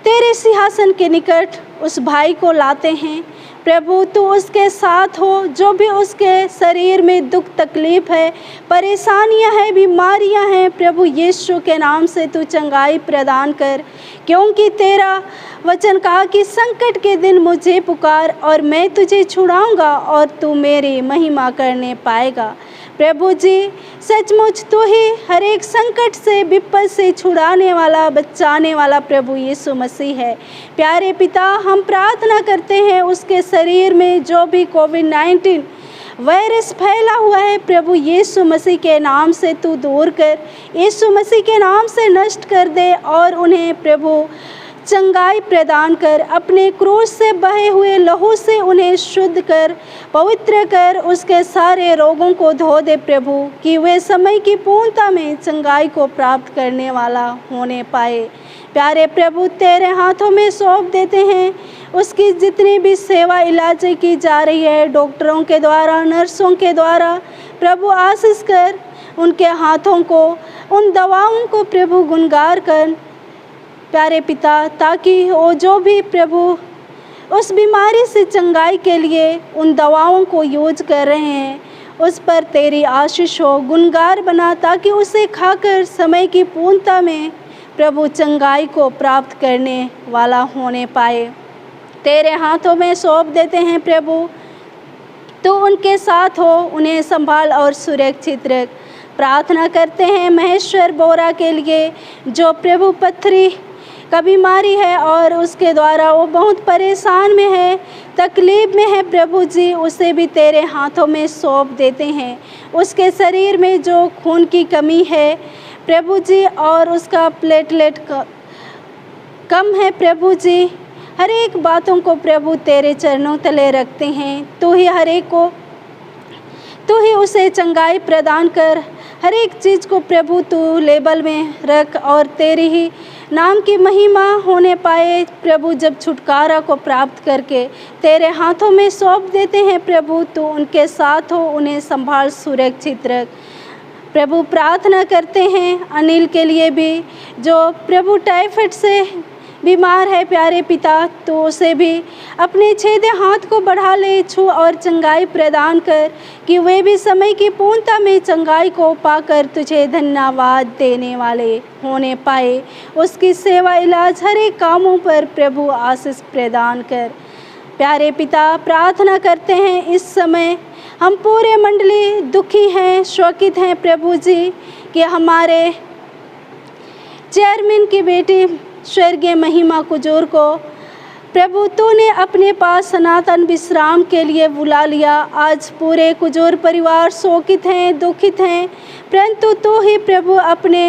तेरे सिंहासन के निकट उस भाई को लाते हैं। प्रभु, तू उसके साथ हो, जो भी उसके शरीर में दुख तकलीफ है, परेशानियां हैं, बीमारियां हैं, प्रभु यीशु के नाम से तू चंगाई प्रदान कर, क्योंकि तेरा वचन कहा कि संकट के दिन मुझे पुकार और मैं तुझे छुड़ाऊंगा और तू मेरी महिमा करने पाएगा। प्रभु जी, सचमुच तू ही हर एक संकट से, विपद से छुड़ाने वाला, बचाने वाला प्रभु यीशु मसीह है। प्यारे पिता, हम प्रार्थना करते हैं उसके शरीर में जो भी कोविड-19 वायरस फैला हुआ है, प्रभु यीशु मसीह के नाम से तू दूर कर, यीशु मसीह के नाम से नष्ट कर दे और उन्हें प्रभु चंगाई प्रदान कर, अपने क्रूस से बहे हुए लहू से उन्हें शुद्ध कर, पवित्र कर, उसके सारे रोगों को धो दे प्रभु, कि वे समय की पूर्णता में चंगाई को प्राप्त करने वाला होने पाए। प्यारे प्रभु, तेरे हाथों में सौंप देते हैं उसकी जितनी भी सेवा इलाज की जा रही है, डॉक्टरों के द्वारा, नर्सों के द्वारा, प्रभु आशीष कर उनके हाथों को, उन दवाओं को प्रभु गुणगार कर प्यारे पिता, ताकि वो जो भी प्रभु उस बीमारी से चंगाई के लिए उन दवाओं को यूज कर रहे हैं, उस पर तेरी आशीष हो, गुणगार बना, ताकि उसे खाकर समय की पूर्णता में प्रभु चंगाई को प्राप्त करने वाला होने पाए। तेरे हाथों में सौंप देते हैं प्रभु, तो उनके साथ हो, उन्हें संभाल और सुरक्षित रख। प्रार्थना करते हैं महेश्वर बोरा के लिए, जो प्रभु पथरी का बीमारी है और उसके द्वारा वो बहुत परेशान में है, तकलीफ में है। प्रभु जी, उसे भी तेरे हाथों में सौंप देते हैं। उसके शरीर में जो खून की कमी है प्रभु जी, और उसका प्लेटलेट कम है प्रभु जी, हर एक बातों को प्रभु तेरे चरणों तले रखते हैं। तू ही हर एक को, तू ही उसे चंगाई प्रदान कर, हर एक चीज़ को प्रभु तू लेबल में रख और तेरी ही नाम की महिमा होने पाए। प्रभु, जब छुटकारा को प्राप्त करके तेरे हाथों में सौंप देते हैं प्रभु, तो उनके साथ हो, उन्हें संभाल सुरक्षित रख। प्रभु, प्रार्थना करते हैं अनिल के लिए भी, जो प्रभु टाइफाइड से बीमार है। प्यारे पिता, तो उसे भी अपने छेदे हाथ को बढ़ा ले, छू और चंगाई प्रदान कर, कि वे भी समय की पूर्णता में चंगाई को पाकर तुझे धन्यवाद देने वाले होने पाए। उसकी सेवा इलाज हर एक कामों पर प्रभु आशीष प्रदान कर। प्यारे पिता, प्रार्थना करते हैं इस समय हम पूरे मंडली दुखी हैं, शोकित हैं प्रभु जी, कि हमारे चेयरमैन की बेटी स्वर्गीय महिमा कुजूर को प्रभु तूने अपने पास सनातन विश्राम के लिए बुला लिया। आज पूरे कुजूर परिवार शोकित हैं, दुखित हैं, परंतु तू ही प्रभु अपने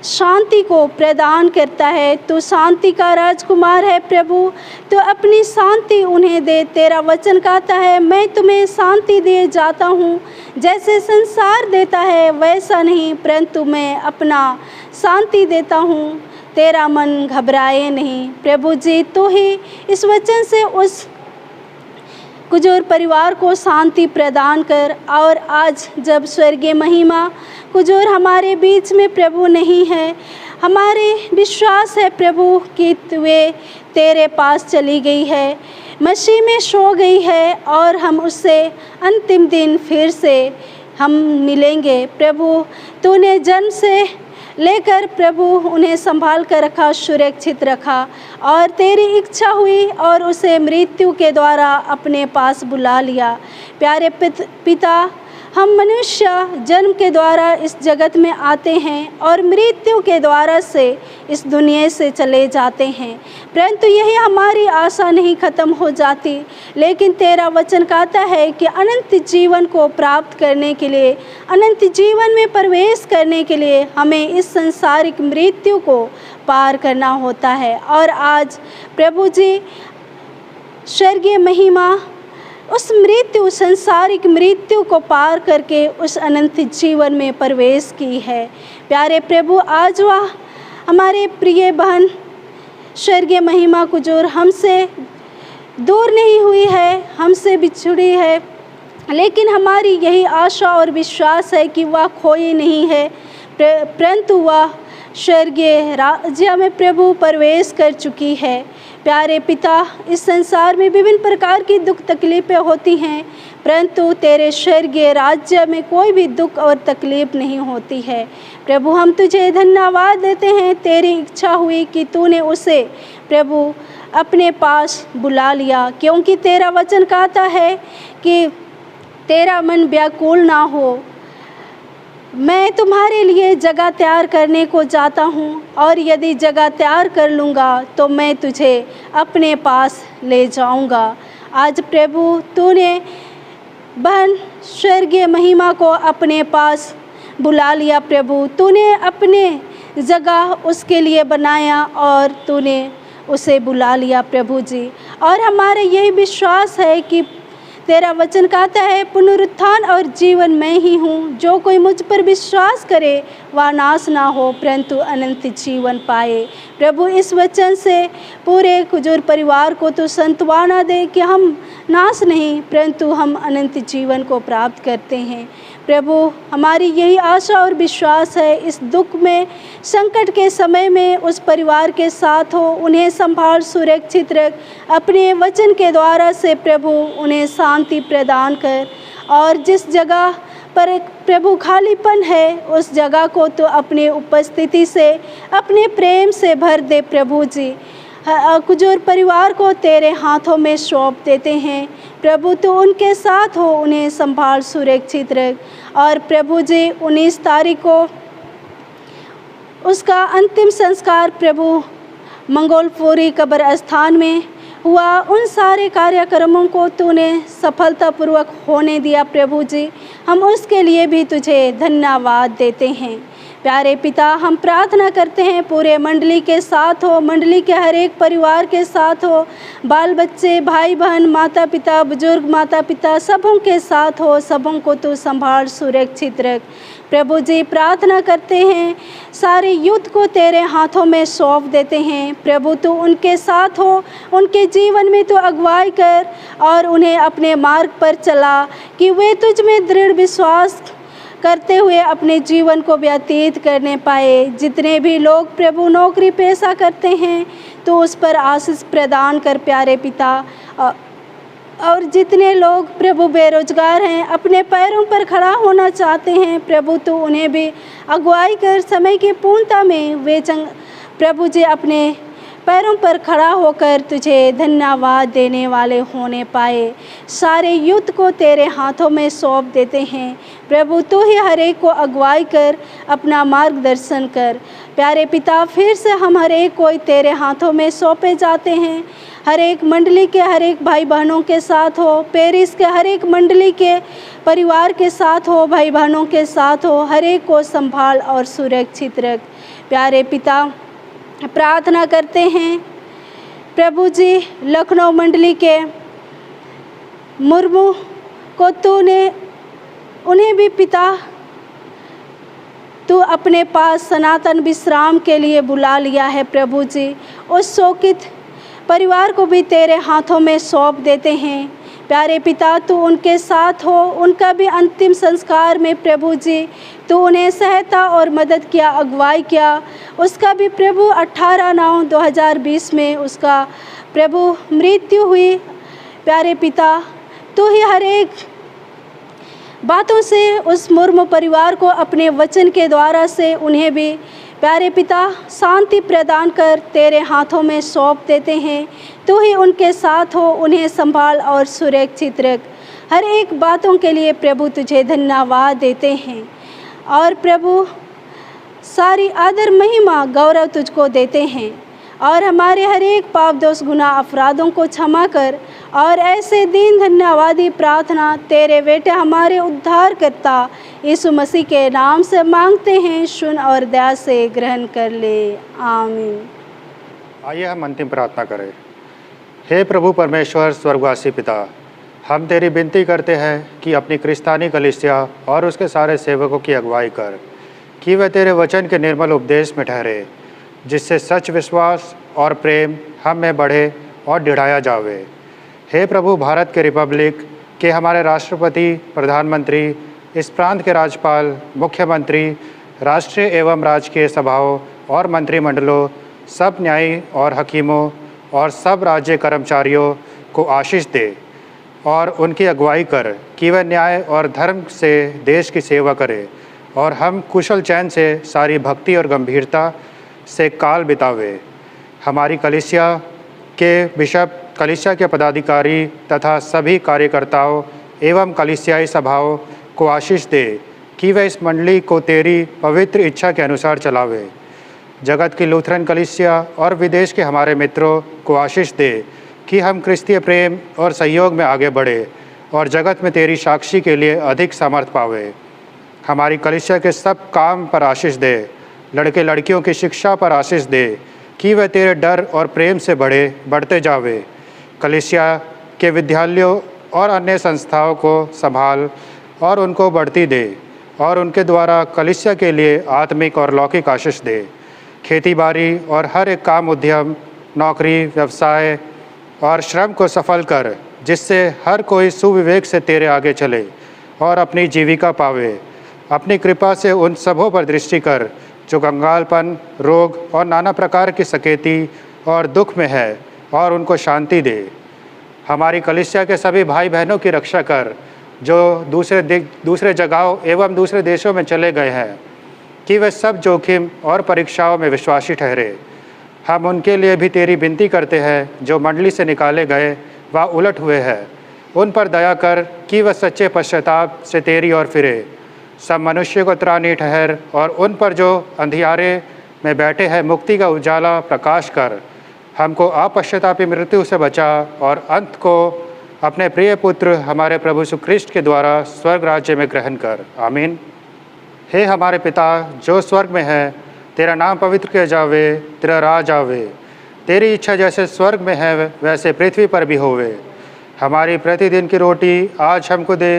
शांति को प्रदान करता है। तू शांति का राजकुमार है प्रभु, तो अपनी शांति उन्हें दे। तेरा वचन कहता है, मैं तुम्हें शांति दे जाता हूँ, जैसे संसार देता है वैसा नहीं, परंतु मैं अपना शांति देता हूँ, तेरा मन घबराए नहीं। प्रभु जी, तू ही इस वचन से उस कुजूर परिवार को शांति प्रदान कर। और आज जब स्वर्गीय महिमा कुजूर हमारे बीच में प्रभु नहीं है, हमारे विश्वास है प्रभु कि वे तेरे पास चली गई है, मसीह में सो गई है, और हम उससे अंतिम दिन फिर से हम मिलेंगे। प्रभु, तूने जन्म से लेकर प्रभु उन्हें संभाल कर रखा, सुरक्षित रखा, और तेरी इच्छा हुई और उसे मृत्यु के द्वारा अपने पास बुला लिया। प्यारे पिता, हम मनुष्य जन्म के द्वारा इस जगत में आते हैं और मृत्यु के द्वारा से इस दुनिया से चले जाते हैं, परंतु यही हमारी आशा नहीं खत्म हो जाती, लेकिन तेरा वचन कहता है कि अनंत जीवन को प्राप्त करने के लिए, अनंत जीवन में प्रवेश करने के लिए हमें इस संसारिक मृत्यु को पार करना होता है। और आज प्रभु जी, स्वर्गीय महिमा उस मृत्यु, संसारिक मृत्यु को पार करके उस अनंत जीवन में प्रवेश की है। प्यारे प्रभु, आज वह हमारे प्रिय बहन स्वर्गीय महिमा कुजूर हमसे दूर नहीं हुई है, हमसे बिछड़ी है, लेकिन हमारी यही आशा और विश्वास है कि वह खोई नहीं है, परंतु वह स्वर्गीय राज्य में प्रभु प्रवेश कर चुकी है। प्यारे पिता, इस संसार में विभिन्न प्रकार की दुख तकलीफ़ें होती हैं, परंतु तेरे स्वर्गीय राज्य में कोई भी दुख और तकलीफ़ नहीं होती है। प्रभु, हम तुझे धन्यवाद देते हैं। तेरी इच्छा हुई कि तूने उसे प्रभु अपने पास बुला लिया, क्योंकि तेरा वचन कहता है कि तेरा मन व्याकुल ना हो। मैं तुम्हारे लिए जगह तैयार करने को जाता हूँ, और यदि जगह तैयार कर लूँगा तो मैं तुझे अपने पास ले जाऊँगा। आज प्रभु तूने बहन स्वर्गीय महिमा को अपने पास बुला लिया। प्रभु, तूने अपने जगह उसके लिए बनाया और तूने उसे बुला लिया प्रभु जी। और हमारा यही विश्वास है कि तेरा वचन कहता है, पुनरुत्थान और जीवन मैं ही हूँ। जो कोई मुझ पर विश्वास करे वह नाश ना हो, परंतु अनंत जीवन पाए। प्रभु, इस वचन से पूरे कुजूर परिवार को तो सांत्वना दे कि हम नाश नहीं, परंतु हम अनंत जीवन को प्राप्त करते हैं। प्रभु, हमारी यही आशा और विश्वास है, इस दुख में, संकट के समय में उस परिवार के साथ हो, उन्हें संभाल, सुरक्षित रख। अपने वचन के द्वारा से प्रभु उन्हें शांति प्रदान कर, और जिस जगह पर प्रभु खालीपन है उस जगह को तो अपनी उपस्थिति से, अपने प्रेम से भर दे प्रभु जी। कुजूर परिवार को तेरे हाथों में सौंप देते हैं। प्रभु, तू उनके साथ हो, उन्हें संभाल, सुरक्षित रख। और प्रभु जी, 19 तारीख को उसका अंतिम संस्कार प्रभु मंगोलपुरी कब्र स्थान में हुआ। उन सारे कार्यक्रमों को तूने सफलतापूर्वक होने दिया प्रभु जी, हम उसके लिए भी तुझे धन्यवाद देते हैं। प्यारे पिता, हम प्रार्थना करते हैं पूरे मंडली के साथ हो, मंडली के हर एक परिवार के साथ हो, बाल बच्चे, भाई बहन, माता पिता, बुजुर्ग माता पिता, सबों के साथ हो, सबों को तू संभाल, सुरक्षित रख। प्रभु जी, प्रार्थना करते हैं, सारे युद्ध को तेरे हाथों में सौंप देते हैं। प्रभु, तू उनके साथ हो, उनके जीवन में तू अगुवाई कर और उन्हें अपने मार्ग पर चला, कि वे तुझ में दृढ़ विश्वास करते हुए अपने जीवन को व्यतीत करने पाए। जितने भी लोग प्रभु नौकरी पेशा करते हैं तो उस पर आशीष प्रदान कर प्यारे पिता। और जितने लोग प्रभु बेरोजगार हैं, अपने पैरों पर खड़ा होना चाहते हैं, प्रभु तो उन्हें भी अगुवाई कर, समय की पूर्णता में वे प्रभु जी अपने पैरों पर खड़ा होकर तुझे धन्यवाद देने वाले होने पाए। सारे युद्ध को तेरे हाथों में सौंप देते हैं। प्रभु, तू ही हर एक को अगुवाई कर, अपना मार्गदर्शन कर। प्यारे पिता, फिर से हम हर एक कोई तेरे हाथों में सौंपे जाते हैं। हर एक मंडली के हर एक भाई बहनों के साथ हो, पेरिस के हर एक मंडली के परिवार के साथ हो, भाई बहनों के साथ हो, हर एक को संभाल और सुरक्षित रख। प्यारे पिता, प्रार्थना करते हैं प्रभु जी, लखनऊ मंडली के मुर्मू को तूने उन्हें भी पिता तू अपने पास सनातन विश्राम के लिए बुला लिया है। प्रभु जी, उस शोकित परिवार को भी तेरे हाथों में सौंप देते हैं। प्यारे पिता, तू उनके साथ हो, उनका भी अंतिम संस्कार में प्रभु जी तू उन्हें सहायता और मदद किया, अगुवाई किया। उसका भी प्रभु 18/9/2020 में उसका प्रभु मृत्यु हुई। प्यारे पिता, तू ही हर एक बातों से उस मुर्मू परिवार को अपने वचन के द्वारा से उन्हें भी प्यारे पिता शांति प्रदान कर तेरे हाथों में सौंप देते हैं। तू ही उनके साथ हो, उन्हें संभाल और सुरक्षित रख। हर एक बातों के लिए प्रभु तुझे धन्यवाद देते हैं। और प्रभु, सारी आदर महिमा गौरव तुझको देते हैं। और हमारे हर एक पाप दोष गुनाह अपराधों को क्षमा कर। और ऐसे दीन धन्यवादी प्रार्थना तेरे बेटे हमारे उद्धारकर्ता यीशु मसीह के नाम से मांगते हैं, सुन और दया से ग्रहण कर ले, आमीन। आइए हम अंतिम प्रार्थना करें। हे प्रभु परमेश्वर स्वर्गवासी पिता, हम तेरी विनती करते हैं कि अपनी क्रिस्तानी कलीसिया और उसके सारे सेवकों की अगुवाई कर, कि वे तेरे वचन के निर्मल उपदेश में ठहरे, जिससे सच, विश्वास और प्रेम हम में बढ़े और दृढ़ाया जावे। हे प्रभु, भारत के रिपब्लिक के हमारे राष्ट्रपति, प्रधानमंत्री, इस प्रांत के राज्यपाल, मुख्यमंत्री, राष्ट्रीय एवं राजकीय सभाओं और मंत्रिमंडलों, सब न्यायी और हकीमों और सब राज्य कर्मचारियों को आशीष दे और उनकी अगुवाई कर कि वह न्याय और धर्म से देश की सेवा करे और हम कुशल चैन से सारी भक्ति और गंभीरता से काल बितावे। हमारी कलीसिया के बिशप, कलीसिया के पदाधिकारी तथा सभी कार्यकर्ताओं एवं कलीसियाई सभाओं को आशीष दे कि वह इस मंडली को तेरी पवित्र इच्छा के अनुसार चलावे। जगत की लूथरन कलीसिया और विदेश के हमारे मित्रों को आशीष दे कि हम क्रिस्तीय प्रेम और सहयोग में आगे बढ़े और जगत में तेरी साक्षी के लिए अधिक सामर्थ पावे। हमारी कलीसिया के सब काम पर आशीष दे, लड़के लड़कियों की शिक्षा पर आशीष दे कि वह तेरे डर और प्रेम से बढ़ते जावे। कलीसिया के विद्यालयों और अन्य संस्थाओं को संभाल और उनको बढ़ती दे और उनके द्वारा कलीसिया के लिए आत्मिक और लौकिक आशीष दे। खेती बाड़ी और हर एक काम, उद्यम, नौकरी, व्यवसाय और श्रम को सफल कर, जिससे हर कोई सुविवेक से तेरे आगे चले और अपनी जीविका पावे। अपनी कृपा से उन सबों पर दृष्टि कर जो कंगालपन, रोग और नाना प्रकार की सकेती और दुख में है और उनको शांति दे। हमारी कलीसिया के सभी भाई बहनों की रक्षा कर जो दूसरे जगहों एवं दूसरे देशों में चले गए हैं, कि वे सब जोखिम और परीक्षाओं में विश्वासी ठहरे। हम उनके लिए भी तेरी विनती करते हैं जो मंडली से निकाले गए व उलट हुए हैं। उन पर दया कर कि वह सच्चे पश्चाताप से तेरी ओर फिरे। सब मनुष्य को त्राणी ठहर और उन पर जो अंधियारे में बैठे हैं मुक्ति का उजाला प्रकाश कर। हमको अपश्चातापी मृत्यु से बचा और अंत को अपने प्रिय पुत्र हमारे प्रभु यीशु ख्रिस्ट के द्वारा स्वर्ग राज्य में ग्रहण कर। आमीन। हे हमारे पिता जो स्वर्ग में है, तेरा नाम पवित्र किया जावे, तेरा राज आवे, तेरी इच्छा जैसे स्वर्ग में है वैसे पृथ्वी पर भी होवे। हमारी प्रतिदिन की रोटी आज हमको दे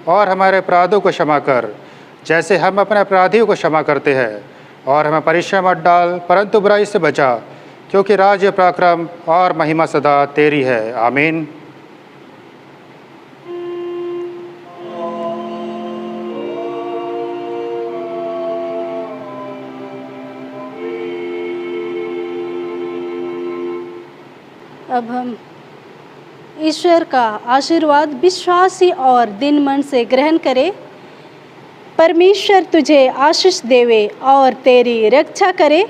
और हमारे अपराधों को क्षमा कर जैसे हम अपने अपराधियों को क्षमा करते हैं, और हमें परीक्षा मत डाल परंतु बुराई से बचा, क्योंकि राज्य, पराक्रम और महिमा सदा तेरी है। आमीन। अब हम ईश्वर का आशीर्वाद विश्वासी और दिन मन से ग्रहण करें। परमेश्वर तुझे आशीष देवे और तेरी रक्षा करे।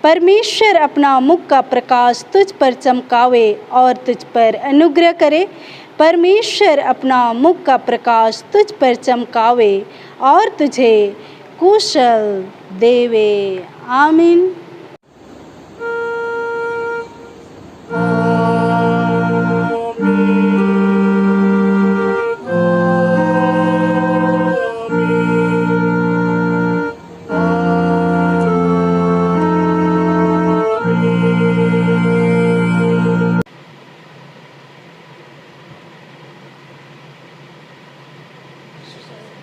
परमेश्वर अपना मुख का प्रकाश तुझ पर चमकावे और तुझ पर अनुग्रह करे। परमेश्वर अपना मुख का प्रकाश तुझ पर चमकावे और तुझे कुशल देवे। आमीन।